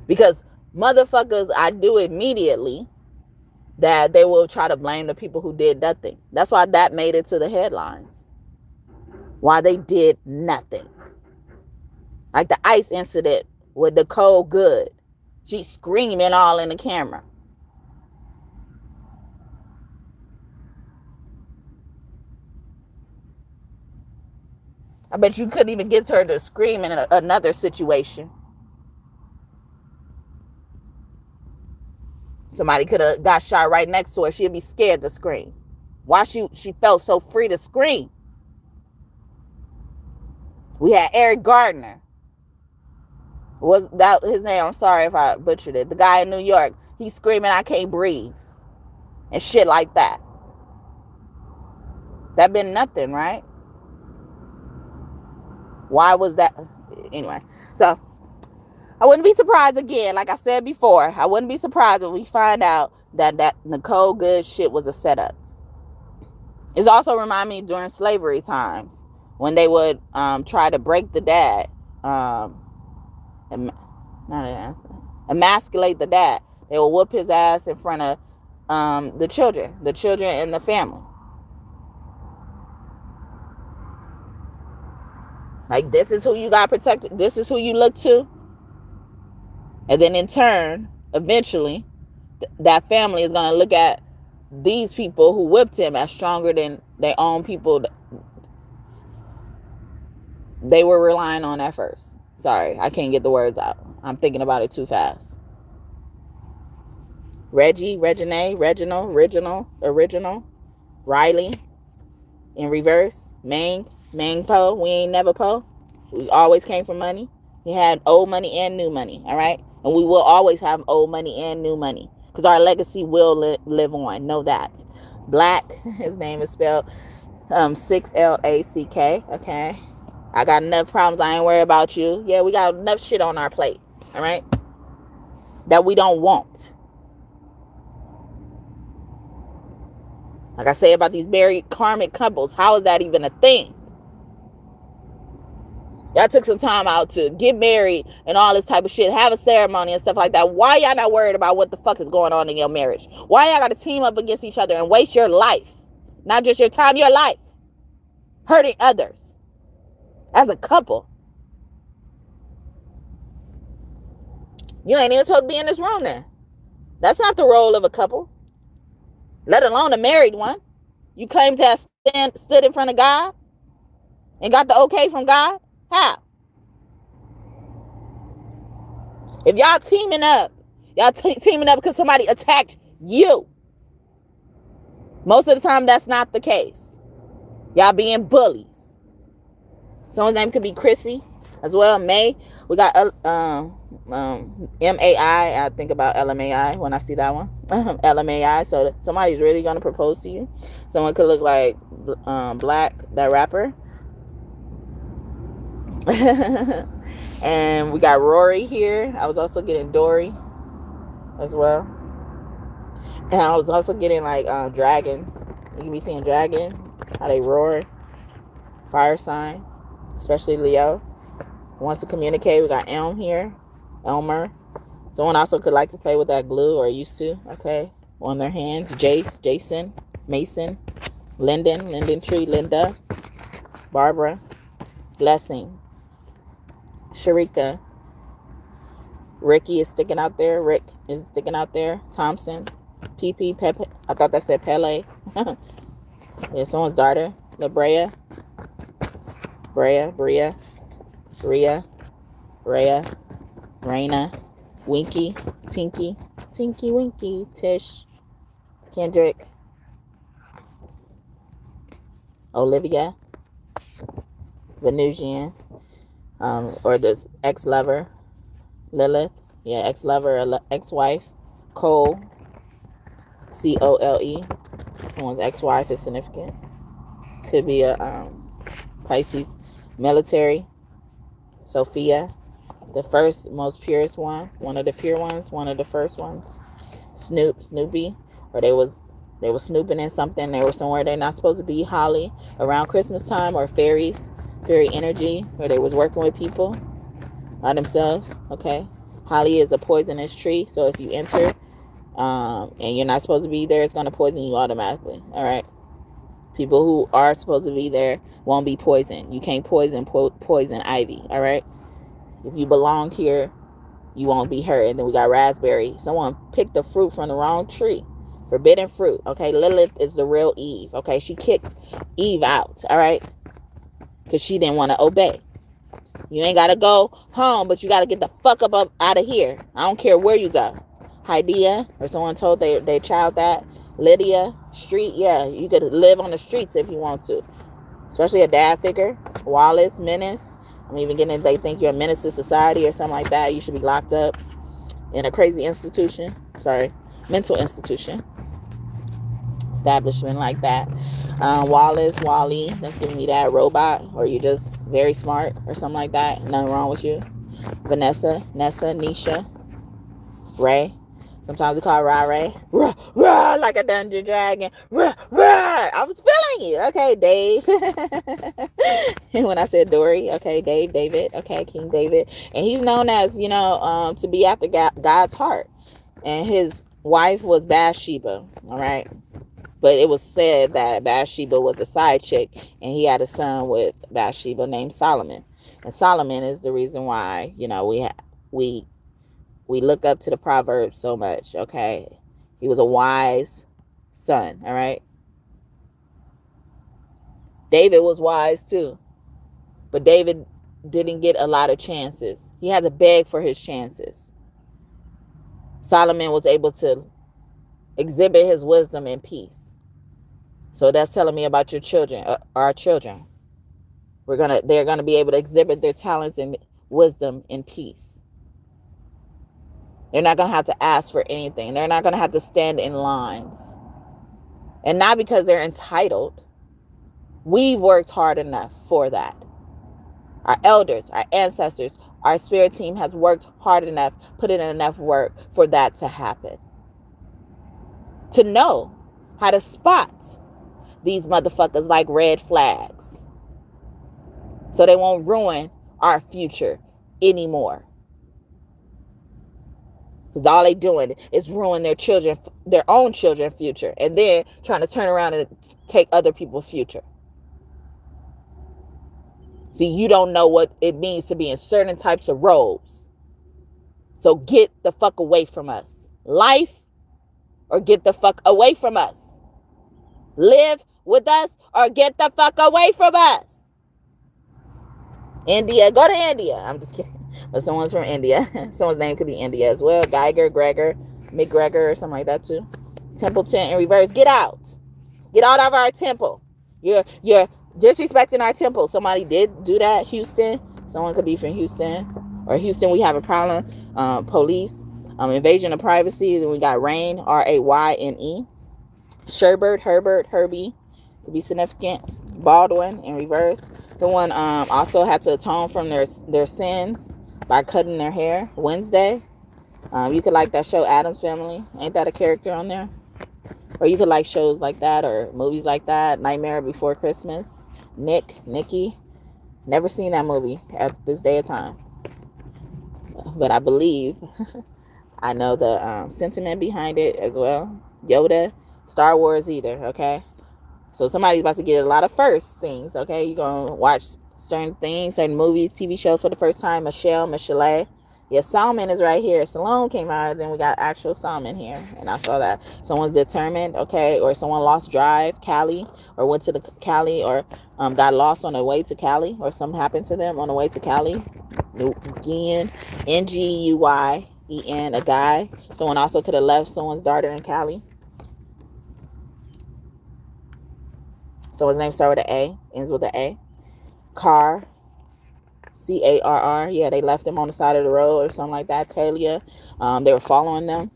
Because motherfuckers, I do immediately that they will try to blame the people who did nothing. That's why that made it to the headlines. Why they did nothing. Like the ice incident with Nicole Good. She's screaming all in the camera. I bet you couldn't even get her to scream in another situation. Somebody could have got shot right next to her. She'd be scared to scream. Why she felt so free to scream? We had Eric Gardner. Was that his name? I'm sorry if I butchered it. The guy in New York. He's screaming, I can't breathe. And shit like that. That been nothing, right? Why was that? Anyway, so I wouldn't be surprised again, like I said before, I wouldn't be surprised when we find out that Nicole Good shit was a setup. It's also remind me during slavery times when they would try to break the dad, emasculate the dad. They would whoop his ass in front of the children and the family. Like, this is who you got protected. This is who you look to. And then in turn, eventually, that family is going to look at these people who whipped him as stronger than their own people they were relying on at first. Sorry, I can't get the words out. I'm thinking about it too fast. Reggie, Reginae, Reginald, Original, Riley, in reverse, Mang Po. We ain't never Po. We always came from money. We had old money and new money, all right? And we will always have old money and new money because our legacy will live on. Know that. Black, his name is spelled 6LACK, okay? I got enough problems. I ain't worried about you. Yeah, we got enough shit on our plate, all right? That we don't want. Like I say about these married karmic couples, how is that even a thing? Y'all took some time out to get married and all this type of shit, have a ceremony and stuff like that. Why y'all not worried about what the fuck is going on in your marriage? Why y'all got to team up against each other and waste your life? Not just your time, your life. Hurting others. As a couple. You ain't even supposed to be in this room then. That's not the role of a couple. Let alone a married one. You claim to have stood in front of God and got the okay from God? How? If y'all teaming up because somebody attacked you. Most of the time, that's not the case. Y'all being bullies. Someone's name could be Chrissy as well. May. We got MAI. I think about LMAI when I see that one. LMAI. So somebody's really going to propose to you. Someone could look like Black, that rapper. And we got Rory here. I was also getting Dory as well. And I was also getting like dragons. You can be seeing dragon, how they roar. Fire sign, especially Leo. Wants to communicate. We got Elm here. Elmer. Someone also could like to play with that glue or used to. Okay. On their hands. Jace, Jason, Mason, Linden Tree, Linda, Barbara, Blessing, Sharika. Ricky is sticking out there. Rick is sticking out there. Thompson, PP, Pepe. I thought that said Pele. Yeah, someone's daughter. La Brea, Bria, Rhea, Raina, Winky, Tinky, Winky, Tish, Kendrick, Olivia, Venusian, or this ex-lover, Lilith, yeah, ex-lover or ex-wife, Cole, Cole, someone's ex-wife is significant. Could be a Pisces, military, Sophia, the first, most purest one of the pure ones, one of the first ones. Snoopy, or they was snooping in something. They were somewhere they're not supposed to be. Holly, around Christmas time, or fairy energy, or they was working with people by themselves. Okay, Holly is a poisonous tree, so if you enter and you're not supposed to be there, it's going to poison you automatically. All right, people who are supposed to be there won't be poisoned. You can't poison ivy. All right, if you belong here, you won't be hurt. And then we got raspberry. Someone picked the fruit from the wrong tree. Forbidden fruit. Okay, Lilith is the real Eve. Okay, she kicked Eve out. All right, because she didn't want to obey. You ain't got to go home, but you got to get the fuck up out of here. I don't care where you go. Hydea, or someone told their child that. Lydia, street. Yeah, you could live on the streets if you want to. Especially a dad figure. Wallace, menace. I'm even getting if they think you're a menace to society or something like that. You should be locked up in a crazy institution. Sorry, mental institution. Establishment like that. Wallace, Wally, that's giving me that. Robot, or you just very smart or something like that. Nothing wrong with you. Vanessa, Nessa, Nisha, Ray. Sometimes we call her Ray. Rah, rah, like a dungeon dragon. Rah, rah. I was feeling you. Okay, Dave. And when I said Dory, okay, David. Okay, King David. And he's known as, to be after God's heart. And his wife was Bathsheba. All right. But it was said that Bathsheba was a side chick, and he had a son with Bathsheba named Solomon. And Solomon is the reason why, we look up to the Proverbs so much, okay? He was a wise son, all right? David was wise too, but David didn't get a lot of chances. He had to beg for his chances. Solomon was able to exhibit his wisdom in peace. So that's telling me about your children, our children. They're gonna be able to exhibit their talents and wisdom in peace. They're not going to have to ask for anything. They're not going to have to stand in lines. And not because they're entitled. We've worked hard enough for that. Our elders, our ancestors, our spirit team has worked hard enough, put in enough work for that to happen. To know how to spot these motherfuckers like red flags. So they won't ruin our future anymore. Because all they doing is ruin their own children's future. And then trying to turn around and take other people's future. See, you don't know what it means to be in certain types of roles. So get the fuck away from us. Life, or get the fuck away from us. Live with us, or get the fuck away from us. India, go to India. I'm just kidding. But someone's from India. Someone's name could be India as well. Geiger, Gregor, McGregor, or something like that too. Templeton in reverse. Get out. Get out of our temple. You're disrespecting our temple. Somebody did do that. Houston. Someone could be from Houston. Or Houston, we have a problem. Police. Invasion of privacy. Then we got Rain, Rayne. Sherbert, Herbert, Herbie. Could be significant. Baldwin in reverse. Someone also had to atone from their sins by cutting their hair. Wednesday. You could like that show Addams Family. Ain't that a character on there? Or you could like shows like that or movies like that. Nightmare Before Christmas. Nikki. Never seen that movie at this day of time. But I believe I know the sentiment behind it as well. Yoda. Star Wars either, okay? So somebody's about to get a lot of first things, okay? You're going to watch certain things, certain movies, TV shows for the first time. Michelle. Yeah, Salmon is right here. Salome came out, then we got actual Salmon here. And I saw that. Someone's determined, okay? Or someone lost drive, Cali, or went to the Cali, or got lost on the way to Cali, or something happened to them on the way to Cali. Nguyen, Nguyen, a guy. Someone also could have left someone's daughter in Cali. Someone's name starts with an A, ends with an A. Car, Carr. Yeah, they left them on the side of the road or something like that. Talia, they were following them.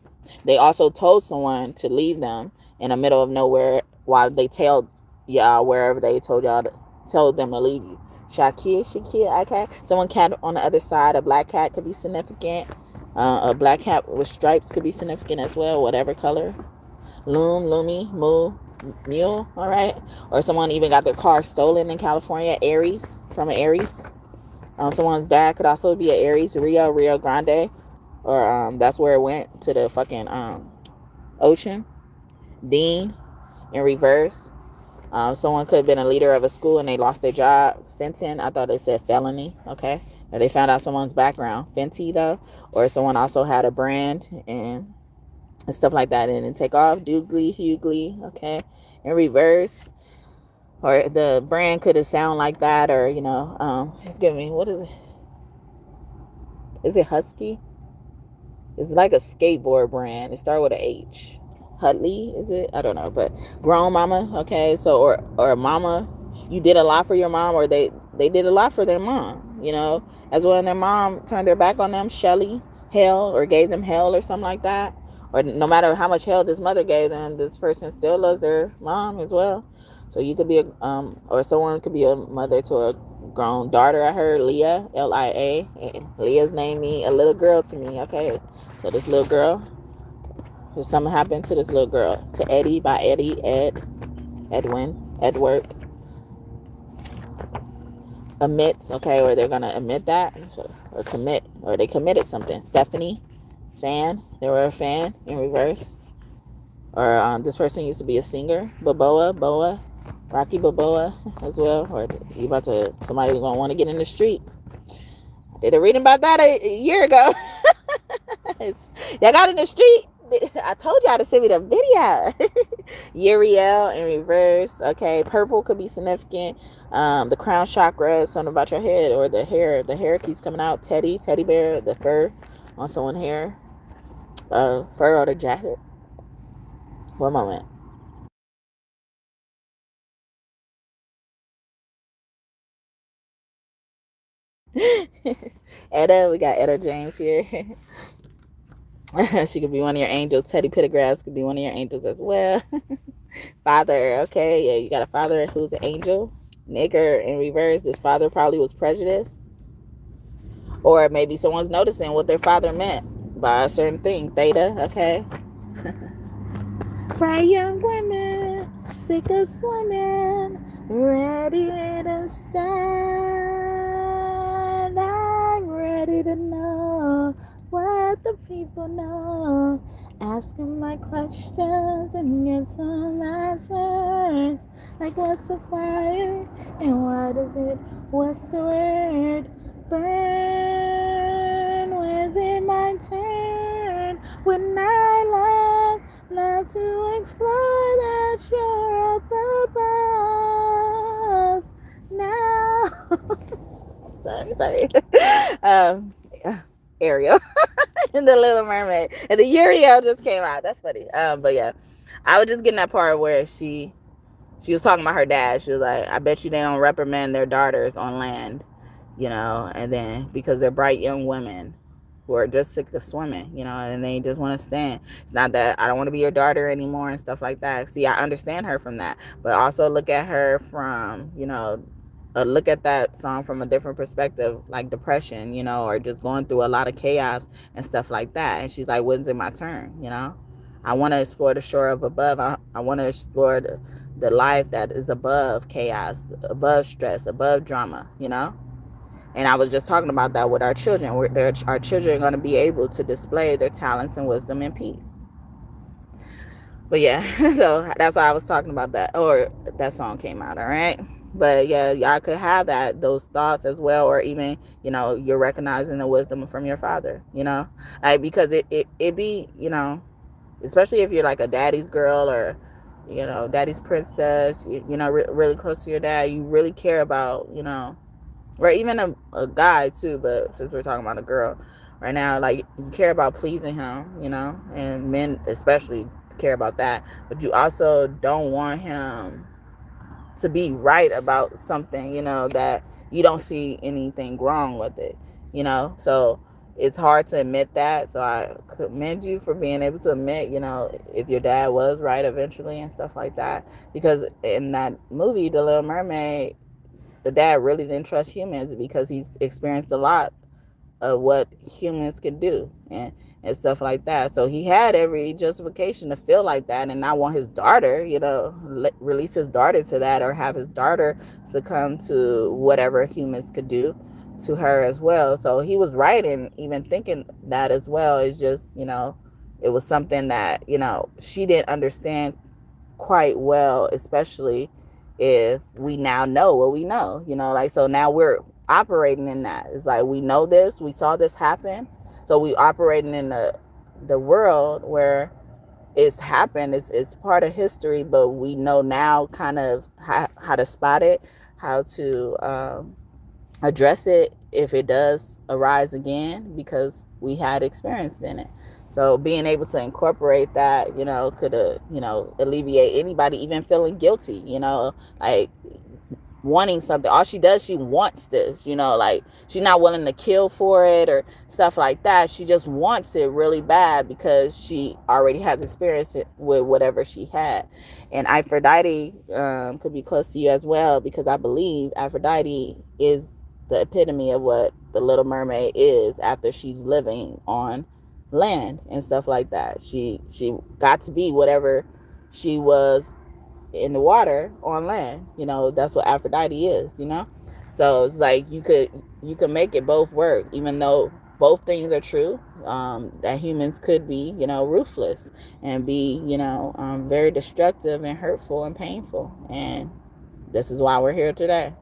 They also told someone to leave them in the middle of nowhere while they tailed y'all wherever they told them to leave you. Shakir, okay. Someone cat on the other side. A black cat could be significant. A black cat with stripes could be significant as well, whatever color. Loomy, mule, all right. Or someone even got their car stolen in California. Aries, from an Aries. Someone's dad could also be an Aries. Rio Grande, or that's where it went to the fucking ocean. Dean, in reverse. Someone could have been a leader of a school and they lost their job. Fenton, I thought they said felony, okay. Or they found out someone's background. Fenty though, or someone also had a brand and stuff like that and then take off. Hughley, okay. In reverse, or the brand could have sound like that, or it's giving me, what is it? Is it Husky? It's like a skateboard brand. It started with an H. Hutley, is it? I don't know, but grown mama, okay. So or mama, you did a lot for your mom, or they did a lot for their mom, as well. And their mom turned their back on them. Shelly, hell, or gave them hell or something like that. Or no matter how much hell this mother gave them, this person still loves their mom as well. So you could be or someone could be a mother to a grown daughter. I heard Leah, Lia, and Leah's named me a little girl to me. Okay, so this little girl, if something happened to this little girl, to Eddie by Eddie, Edward, admits, okay, or they're gonna admit that, or commit, or they committed something. Stephanie, fan, they were a fan in reverse, or this person used to be a singer. Boa, Rocky Balboa as well, or somebody gonna want to get in the street. I did a reading about that a year ago. Y'all got in the street. I told y'all to send me the video. Uriel in reverse. Okay, purple could be significant. The crown chakra, something about your head, or the hair. The hair keeps coming out. Teddy bear, the fur on someone's hair. Fur or the jacket. One moment. Etta, we got Etta James here. She could be one of your angels. Teddy Pittergrass could be one of your angels as well. Father, okay, yeah, you got a father who's an angel. Nigger in reverse. This father probably was prejudiced, or maybe someone's noticing what their father meant by a certain thing. Theta, okay. For young women, sick of swimming, ready to stand. I'm ready to know what the people know. Asking my questions and get some answers. Like, what's a fire and what is it? What's the word? Burn. When's it my turn? When I love to explore that you're up above. Now. sorry. Ariel. And the Little Mermaid. And the Uriel just came out. That's funny. But yeah. I was just getting that part where she was talking about her dad. She was like, I bet you they don't reprimand their daughters on land, and then because they're bright young women who are just sick of swimming, and they just want to stand. It's not that I don't want to be your daughter anymore and stuff like that. See, I understand her from that, but also look at her from, look at that song from a different perspective, like depression, or just going through a lot of chaos and stuff like that. And she's like, when's it my turn? I want to explore the shore of above. I want to explore the life that is above chaos, above stress, above drama, you know? And I was just talking about that with our children. Our children are going to be able to display their talents and wisdom and peace. But yeah, so that's why I was talking about that. Or that song came out, all right? But yeah, y'all could have those thoughts as well. Or even, you know, you're recognizing the wisdom from your father, you know? Like, because it be, you know, especially if you're like a daddy's girl or, you know, daddy's princess, you know, really close to your dad, you really care about, you know, or even a guy too, but since we're talking about a girl right now, like, you care about pleasing him, you know, and men especially care about that, but you also don't want him to be right about something, you know, that you don't see anything wrong with it, you know. So it's hard to admit that. So I commend you for being able to admit, you know, if your dad was right eventually and stuff like that. Because in that movie, The Little Mermaid, the dad really didn't trust humans because he's experienced a lot of what humans can do and stuff like that. So he had every justification to feel like that and not want his daughter, you know, release his daughter to that, or have his daughter succumb to whatever humans could do to her as well. So he was right in even thinking that as well. It's just, you know, it was something that, you know, she didn't understand quite well, especially if we now know what we know, you know, like, so now we're operating in that. It's like, we know this, we saw this happen, so we operating in the world where it's happened. It's part of history, but we know now kind of how to spot it, how to address it if it does arise again, because we had experience in it. So being able to incorporate that, you know, could, you know, alleviate anybody even feeling guilty, you know, like wanting something. All she does, she wants this, you know, like, she's not willing to kill for it or stuff like that. She just wants it really bad because she already has experience it with whatever she had. And Aphrodite could be close to you as well, because I believe Aphrodite is the epitome of what the Little Mermaid is after she's living on land and stuff like that. She got to be whatever she was in the water on land, you know. That's what Aphrodite is, you know. So it's like you could make it both work, even though both things are true, that humans could be, you know, ruthless and be, you know, very destructive and hurtful and painful. And this is why we're here today,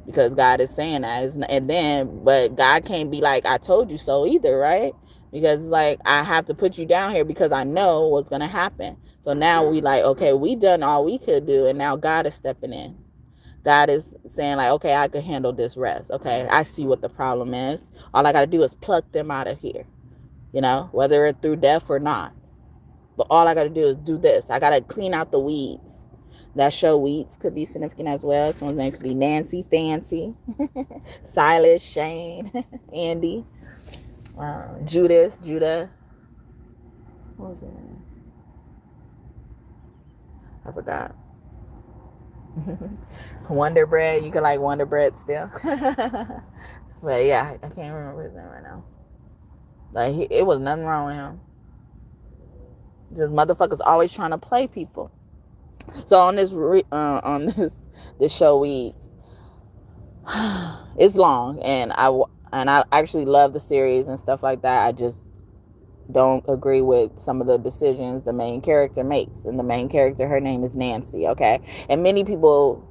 because God is saying that. And then, but God can't be like, I told you so either, right? Because, like, I have to put you down here because I know what's going to happen. So now we like, okay, we done all we could do, and now God is stepping in. God is saying, like, okay, I could handle this rest. Okay, I see what the problem is. All I got to do is pluck them out of here, you know, whether it's through death or not. But all I got to do is do this. I got to clean out the weeds. That show Weeds could be significant as well. Someone's name could be Nancy, Fancy, Silas, Shane, Andy, Judah. What was his name? I forgot. Wonder Bread. You could like Wonder Bread still. But yeah, I can't remember his name right now. Like, it was nothing wrong with him. Just motherfuckers always trying to play people. So on this show Weeds, it's long, and I actually love the series and stuff like that. I just don't agree with some of the decisions the main character makes. And the main character, her name is Nancy, okay? And many people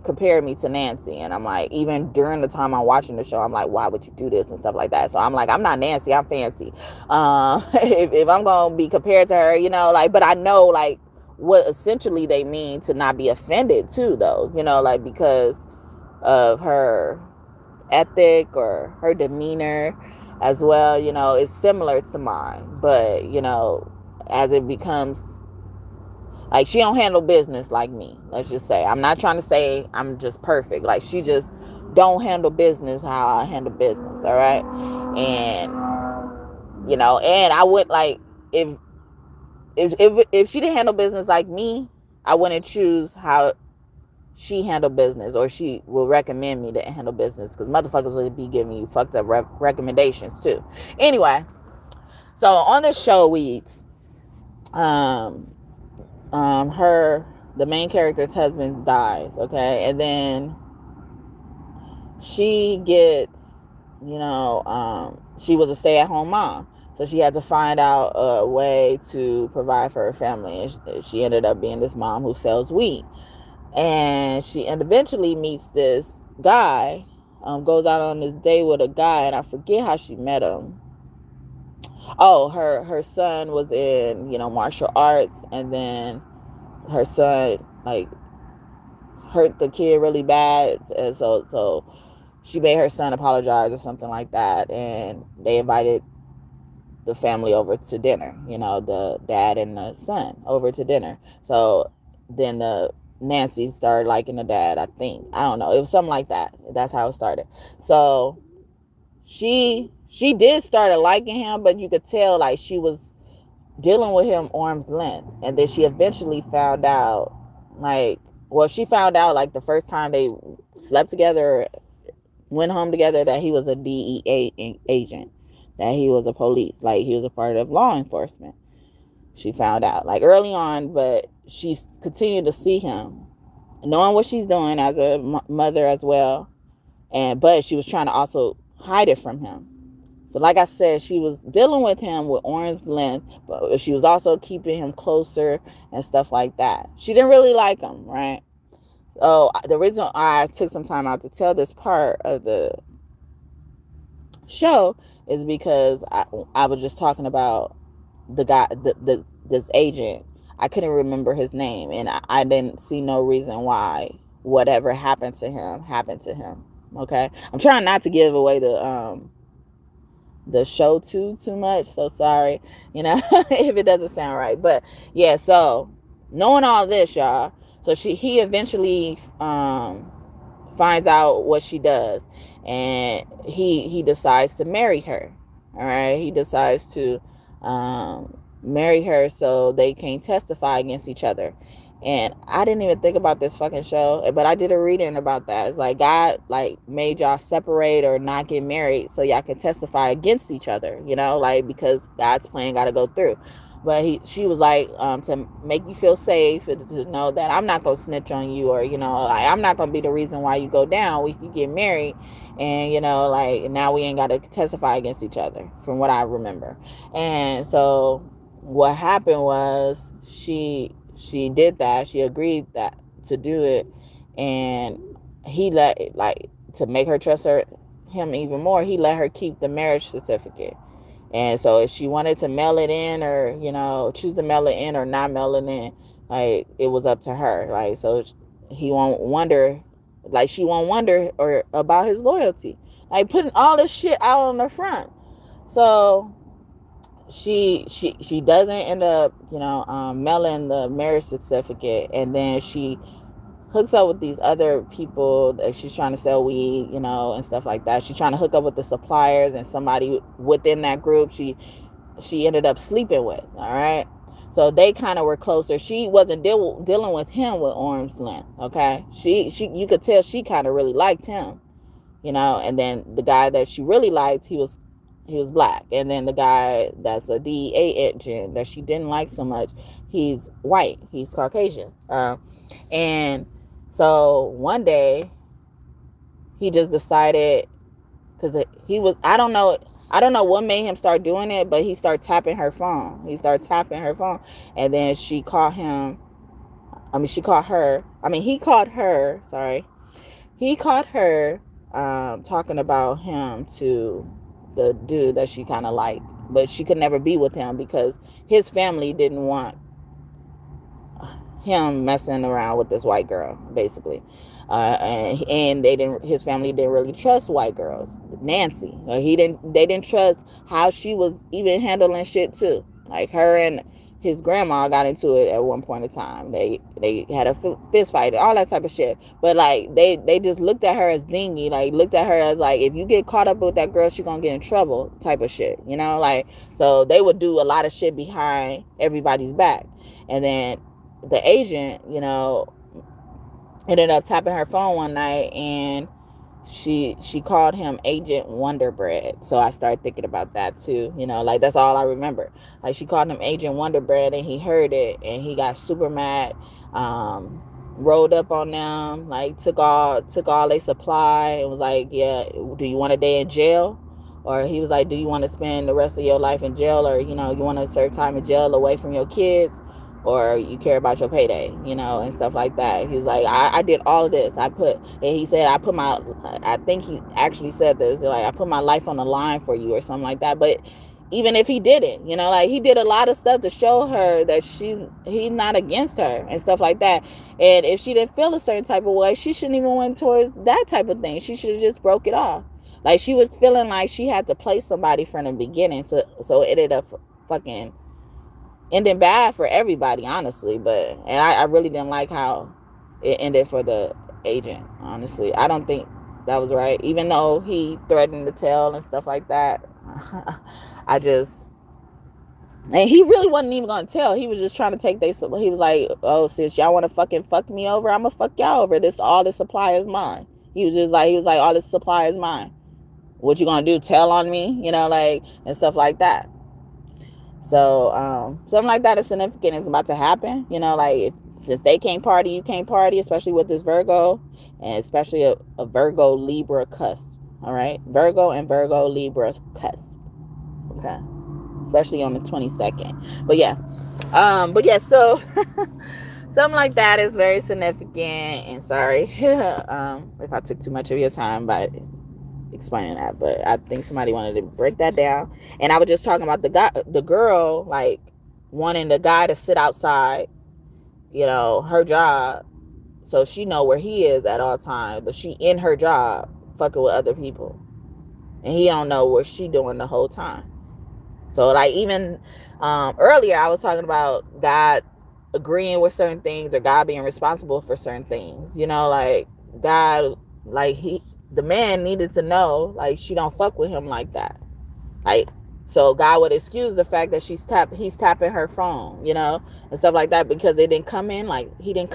compare me to Nancy, and I'm like, even during the time I'm watching the show, I'm like, why would you do this and stuff like that? So I'm like, I'm not Nancy, I'm Fancy. If I'm gonna be compared to her, you know, like, but I know, like, what essentially they mean to not be offended too, though, you know, like, because of her ethic or her demeanor as well, you know, it's similar to mine. But, you know, as it becomes, like, she don't handle business like me, let's just say. I'm not trying to say I'm just perfect. Like, she just don't handle business how I handle business, all right? And, you know, and I would, like, if she didn't handle business like me, I wouldn't choose how she handle business, or she will recommend me to handle business, because motherfuckers will be giving you fucked up recommendations too. Anyway, so on this show Weeds, um, the main character's husband dies, okay, and then she gets, she was a stay-at-home mom, so she had to find out a way to provide for her family, and she ended up being this mom who sells weed. And she eventually meets this guy, goes out on this date with a guy, and I forget how she met him. Oh, her son was in, martial arts, and then her son like hurt the kid really bad, and so she made her son apologize or something like that, and they invited the family over to dinner, the dad and the son over to dinner. So then the Nancy started liking the dad, I think. I don't know. It was something like that. That's how it started. So she did start liking him, but you could tell like she was dealing with him arm's length. And then she eventually found out, she found out like the first time they slept together, went home together, that he was a DEA agent, that he was a police, like he was a part of law enforcement. She found out like early on, but she continued to see him, knowing what she's doing as a mother as well, but she was trying to also hide it from him. So like I said, she was dealing with him with arm's length, but she was also keeping him closer and stuff like that. She didn't really like him, right? Oh, the reason I took some time out to tell this part of the show is because I was just talking about the guy, this agent. I couldn't remember his name, and I didn't see no reason why whatever happened to him happened to him. Okay, I'm trying not to give away the show too much, so sorry, if it doesn't sound right. But yeah, so knowing all this, y'all, so he eventually finds out what she does, and he decides to marry her. All right, he decides to marry her so they can testify against each other. And I didn't even think about this fucking show, but I did a reading about that. It's like God like made y'all separate or not get married so y'all can testify against each other, like because God's plan got to go through. But she was like, to make you feel safe, to know that I'm not gonna snitch on you, or like I'm not gonna be the reason why you go down. We could get married, and like now we ain't gotta testify against each other, from what I remember. And so what happened was she did that. She agreed that to do it, and he let, like, to make her trust him even more, he let her keep the marriage certificate. And so if she wanted to mail it in, or choose to mail it in or not mail it in, like it was up to her. Like, so he won't wonder, like she won't wonder or about his loyalty, like putting all this shit out on the front. So she doesn't end up mailing the marriage certificate, and then she hooks up with these other people that she's trying to sell weed, and stuff like that. She's trying to hook up with the suppliers, and somebody within that group she ended up sleeping with. All right, so they kind of were closer. She wasn't dealing with him with arm's length. Okay, she you could tell she kind of really liked him, and then the guy that she really liked, he was black. And then the guy that's a DEA agent that she didn't like so much, he's white, he's Caucasian. And so one day he just decided, because he was, I don't know what made him start doing it, but he started tapping her phone. And then he called her, sorry. He called her, talking about him to the dude that she kind of liked, but she could never be with him because his family didn't want him messing around with this white girl, basically. And his family didn't really trust white girls. Nancy, they didn't trust how she was even handling shit too. Like her and his grandma got into it at one point in time. They had a fist fight, all that type of shit. But like they just looked at her as dingy, like looked at her as like, if you get caught up with that girl, she gonna get in trouble type of shit, like. So they would do a lot of shit behind everybody's back. And then the agent, ended up tapping her phone one night, and she called him Agent Wonderbread. So I started thinking about that too. Like that's all I remember. Like she called him Agent Wonderbread, and he heard it and he got super mad. Rolled up on them, like took all their supply, and was like, yeah, do you want a day in jail? Or he was like, do you want to spend the rest of your life in jail, or you want to serve time in jail away from your kids, or you care about your payday, and stuff like that. He was like, I did all of this. And he said, I think he actually said this, like, I put my life on the line for you or something like that. But even if he didn't, like he did a lot of stuff to show her that he's not against her and stuff like that. And if she didn't feel a certain type of way, she shouldn't even went towards that type of thing. She should have just broke it off. Like she was feeling like she had to play somebody from the beginning. So it ended up fucking ending bad for everybody, honestly. And I really didn't like how it ended for the agent, honestly. I don't think that was right. Even though he threatened to tell and stuff like that. And he really wasn't even going to tell. He was just trying to take he was like, oh, since y'all want to fucking fuck me over, I'm going to fuck y'all over. All this supply is mine. He was like, all this supply is mine. What you going to do? Tell on me? And stuff like that. So, something like that is significant is about to happen. Since they can't party, you can't party, especially with this Virgo, and especially a Virgo Libra cusp. All right. Virgo and Virgo Libra cusp. Okay. Especially on the 22nd. But yeah, so something like that is very significant. And sorry if I took too much of your time by explaining that, but I think somebody wanted to break that down. And I was just talking about the girl, like wanting the guy to sit outside, her job, so she know where he is at all times, but she in her job fucking with other people, and he don't know what she doing the whole time. So like even earlier I was talking about God agreeing with certain things, or God being responsible for certain things. Like God, like the man needed to know, like, she don't fuck with him like that. Like, so God would excuse the fact that he's tapping her phone, and stuff like that, because he didn't come in like that. He didn't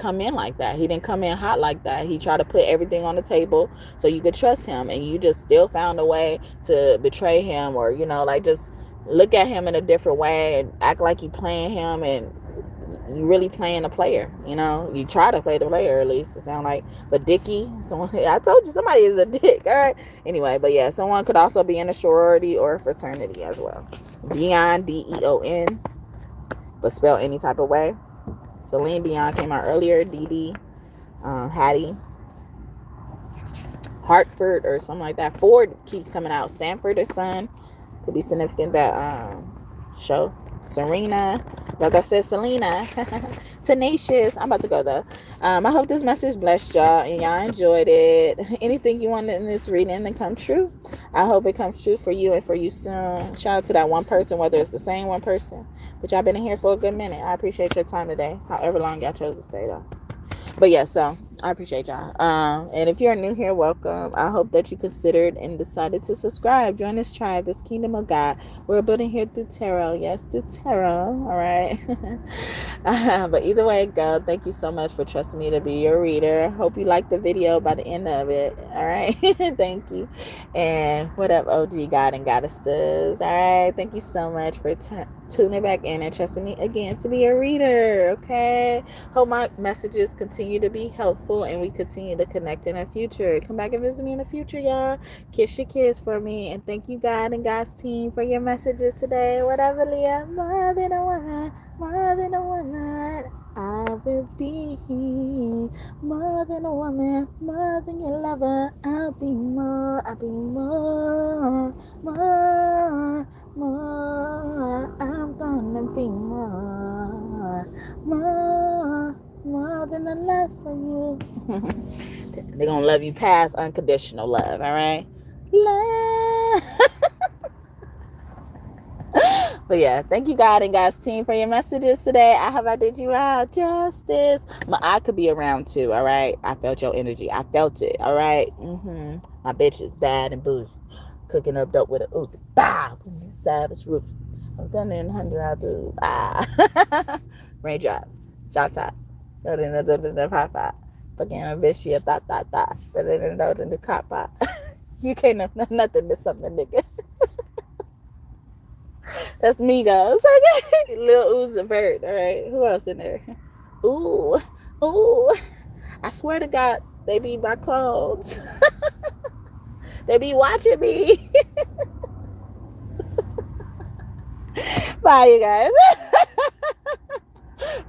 come in hot like that. He tried to put everything on the table so you could trust him, and you just still found a way to betray him, or like just look at him in a different way and act like you playing him, and you really playing a player. You try to play the player, at least it sound like. But Dickie, I told you somebody is a dick. All right. Anyway, but yeah, someone could also be in a sorority or a fraternity as well. Dion, Deon, but spelled any type of way. Celine Dion came out earlier. Dee Hattie, Hartford or something like that. Ford keeps coming out. Sanford or Son could be significant. That show. Serena, like I said, Selena, Tenacious. I'm about to go though. I hope this message blessed y'all and y'all enjoyed it. Anything you wanted in this reading to come true, I hope it comes true for you and for you soon. Shout out to that one person, whether it's the same one person, but y'all been in here for a good minute. I appreciate your time today, however long y'all chose to stay though. But yeah, so I appreciate y'all. And if you're new here, welcome. I hope that you considered and decided to subscribe. Join this tribe, this kingdom of God. We're building here through tarot. Yes, through tarot. All right. But either way it go, thank you so much for trusting me to be your reader. Hope you liked the video by the end of it. All right. Thank you. And what up, OG God and Goddesses? All right. Thank you so much for tuning back in and trusting me again to be a reader. Okay. Hope my messages continue to be helpful and we continue to connect in the future. Come back and visit me in the future, y'all. Kiss your kids for me, and thank you, God and God's team, for your messages today. Whatever, Leah, more than a woman, I will be more than a woman, more than your lover. I'll be more, I'm gonna be more than a love for you. They're gonna love you past unconditional love, all right? Love. But yeah, thank you, God and God's team, for your messages today. I hope I did you out justice. My eye could be around too, all right? I felt your energy. I felt it, all right? My bitch is bad and bougie. Cooking up dope with a Uzi. Bow! Savage roof. I'm done in 100 out to raindrops. Shot top. High five. Fucking bitch, you thought. But then those in the cop pot. You can't know nothing but something, nigga. That's me, guys. Okay. Lil Uzi Vert. All right. Who else in there? Ooh. I swear to God, they be my clones. They be watching me. Bye, you guys.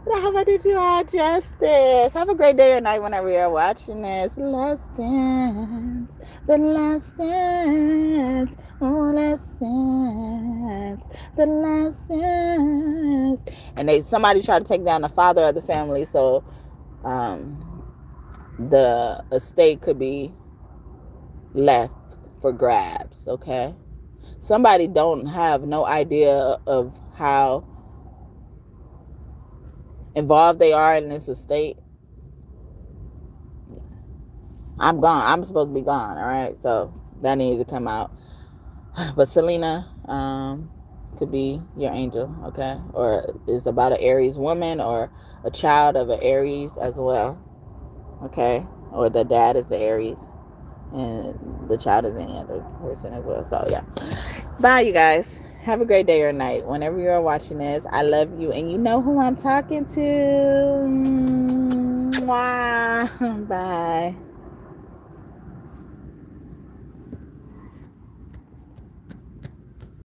But how about you all justice? Have a great day or night whenever you're watching this. Last dance. The last dance. Oh, last dance. The last dance. And somebody tried to take down the father of the family, so the estate could be left for grabs, okay? Somebody don't have no idea of how involved they are in this estate. I'm gone. I'm supposed to be gone, all right? So that needs to come out. But Selena could be your angel, okay? Or is about an Aries woman or a child of an Aries as well, okay? Or the dad is the Aries and the child is any other person as well. So yeah. Bye, you guys. Have a great day or night. Whenever you're watching this, I love you. And you know who I'm talking to. Mwah. Bye.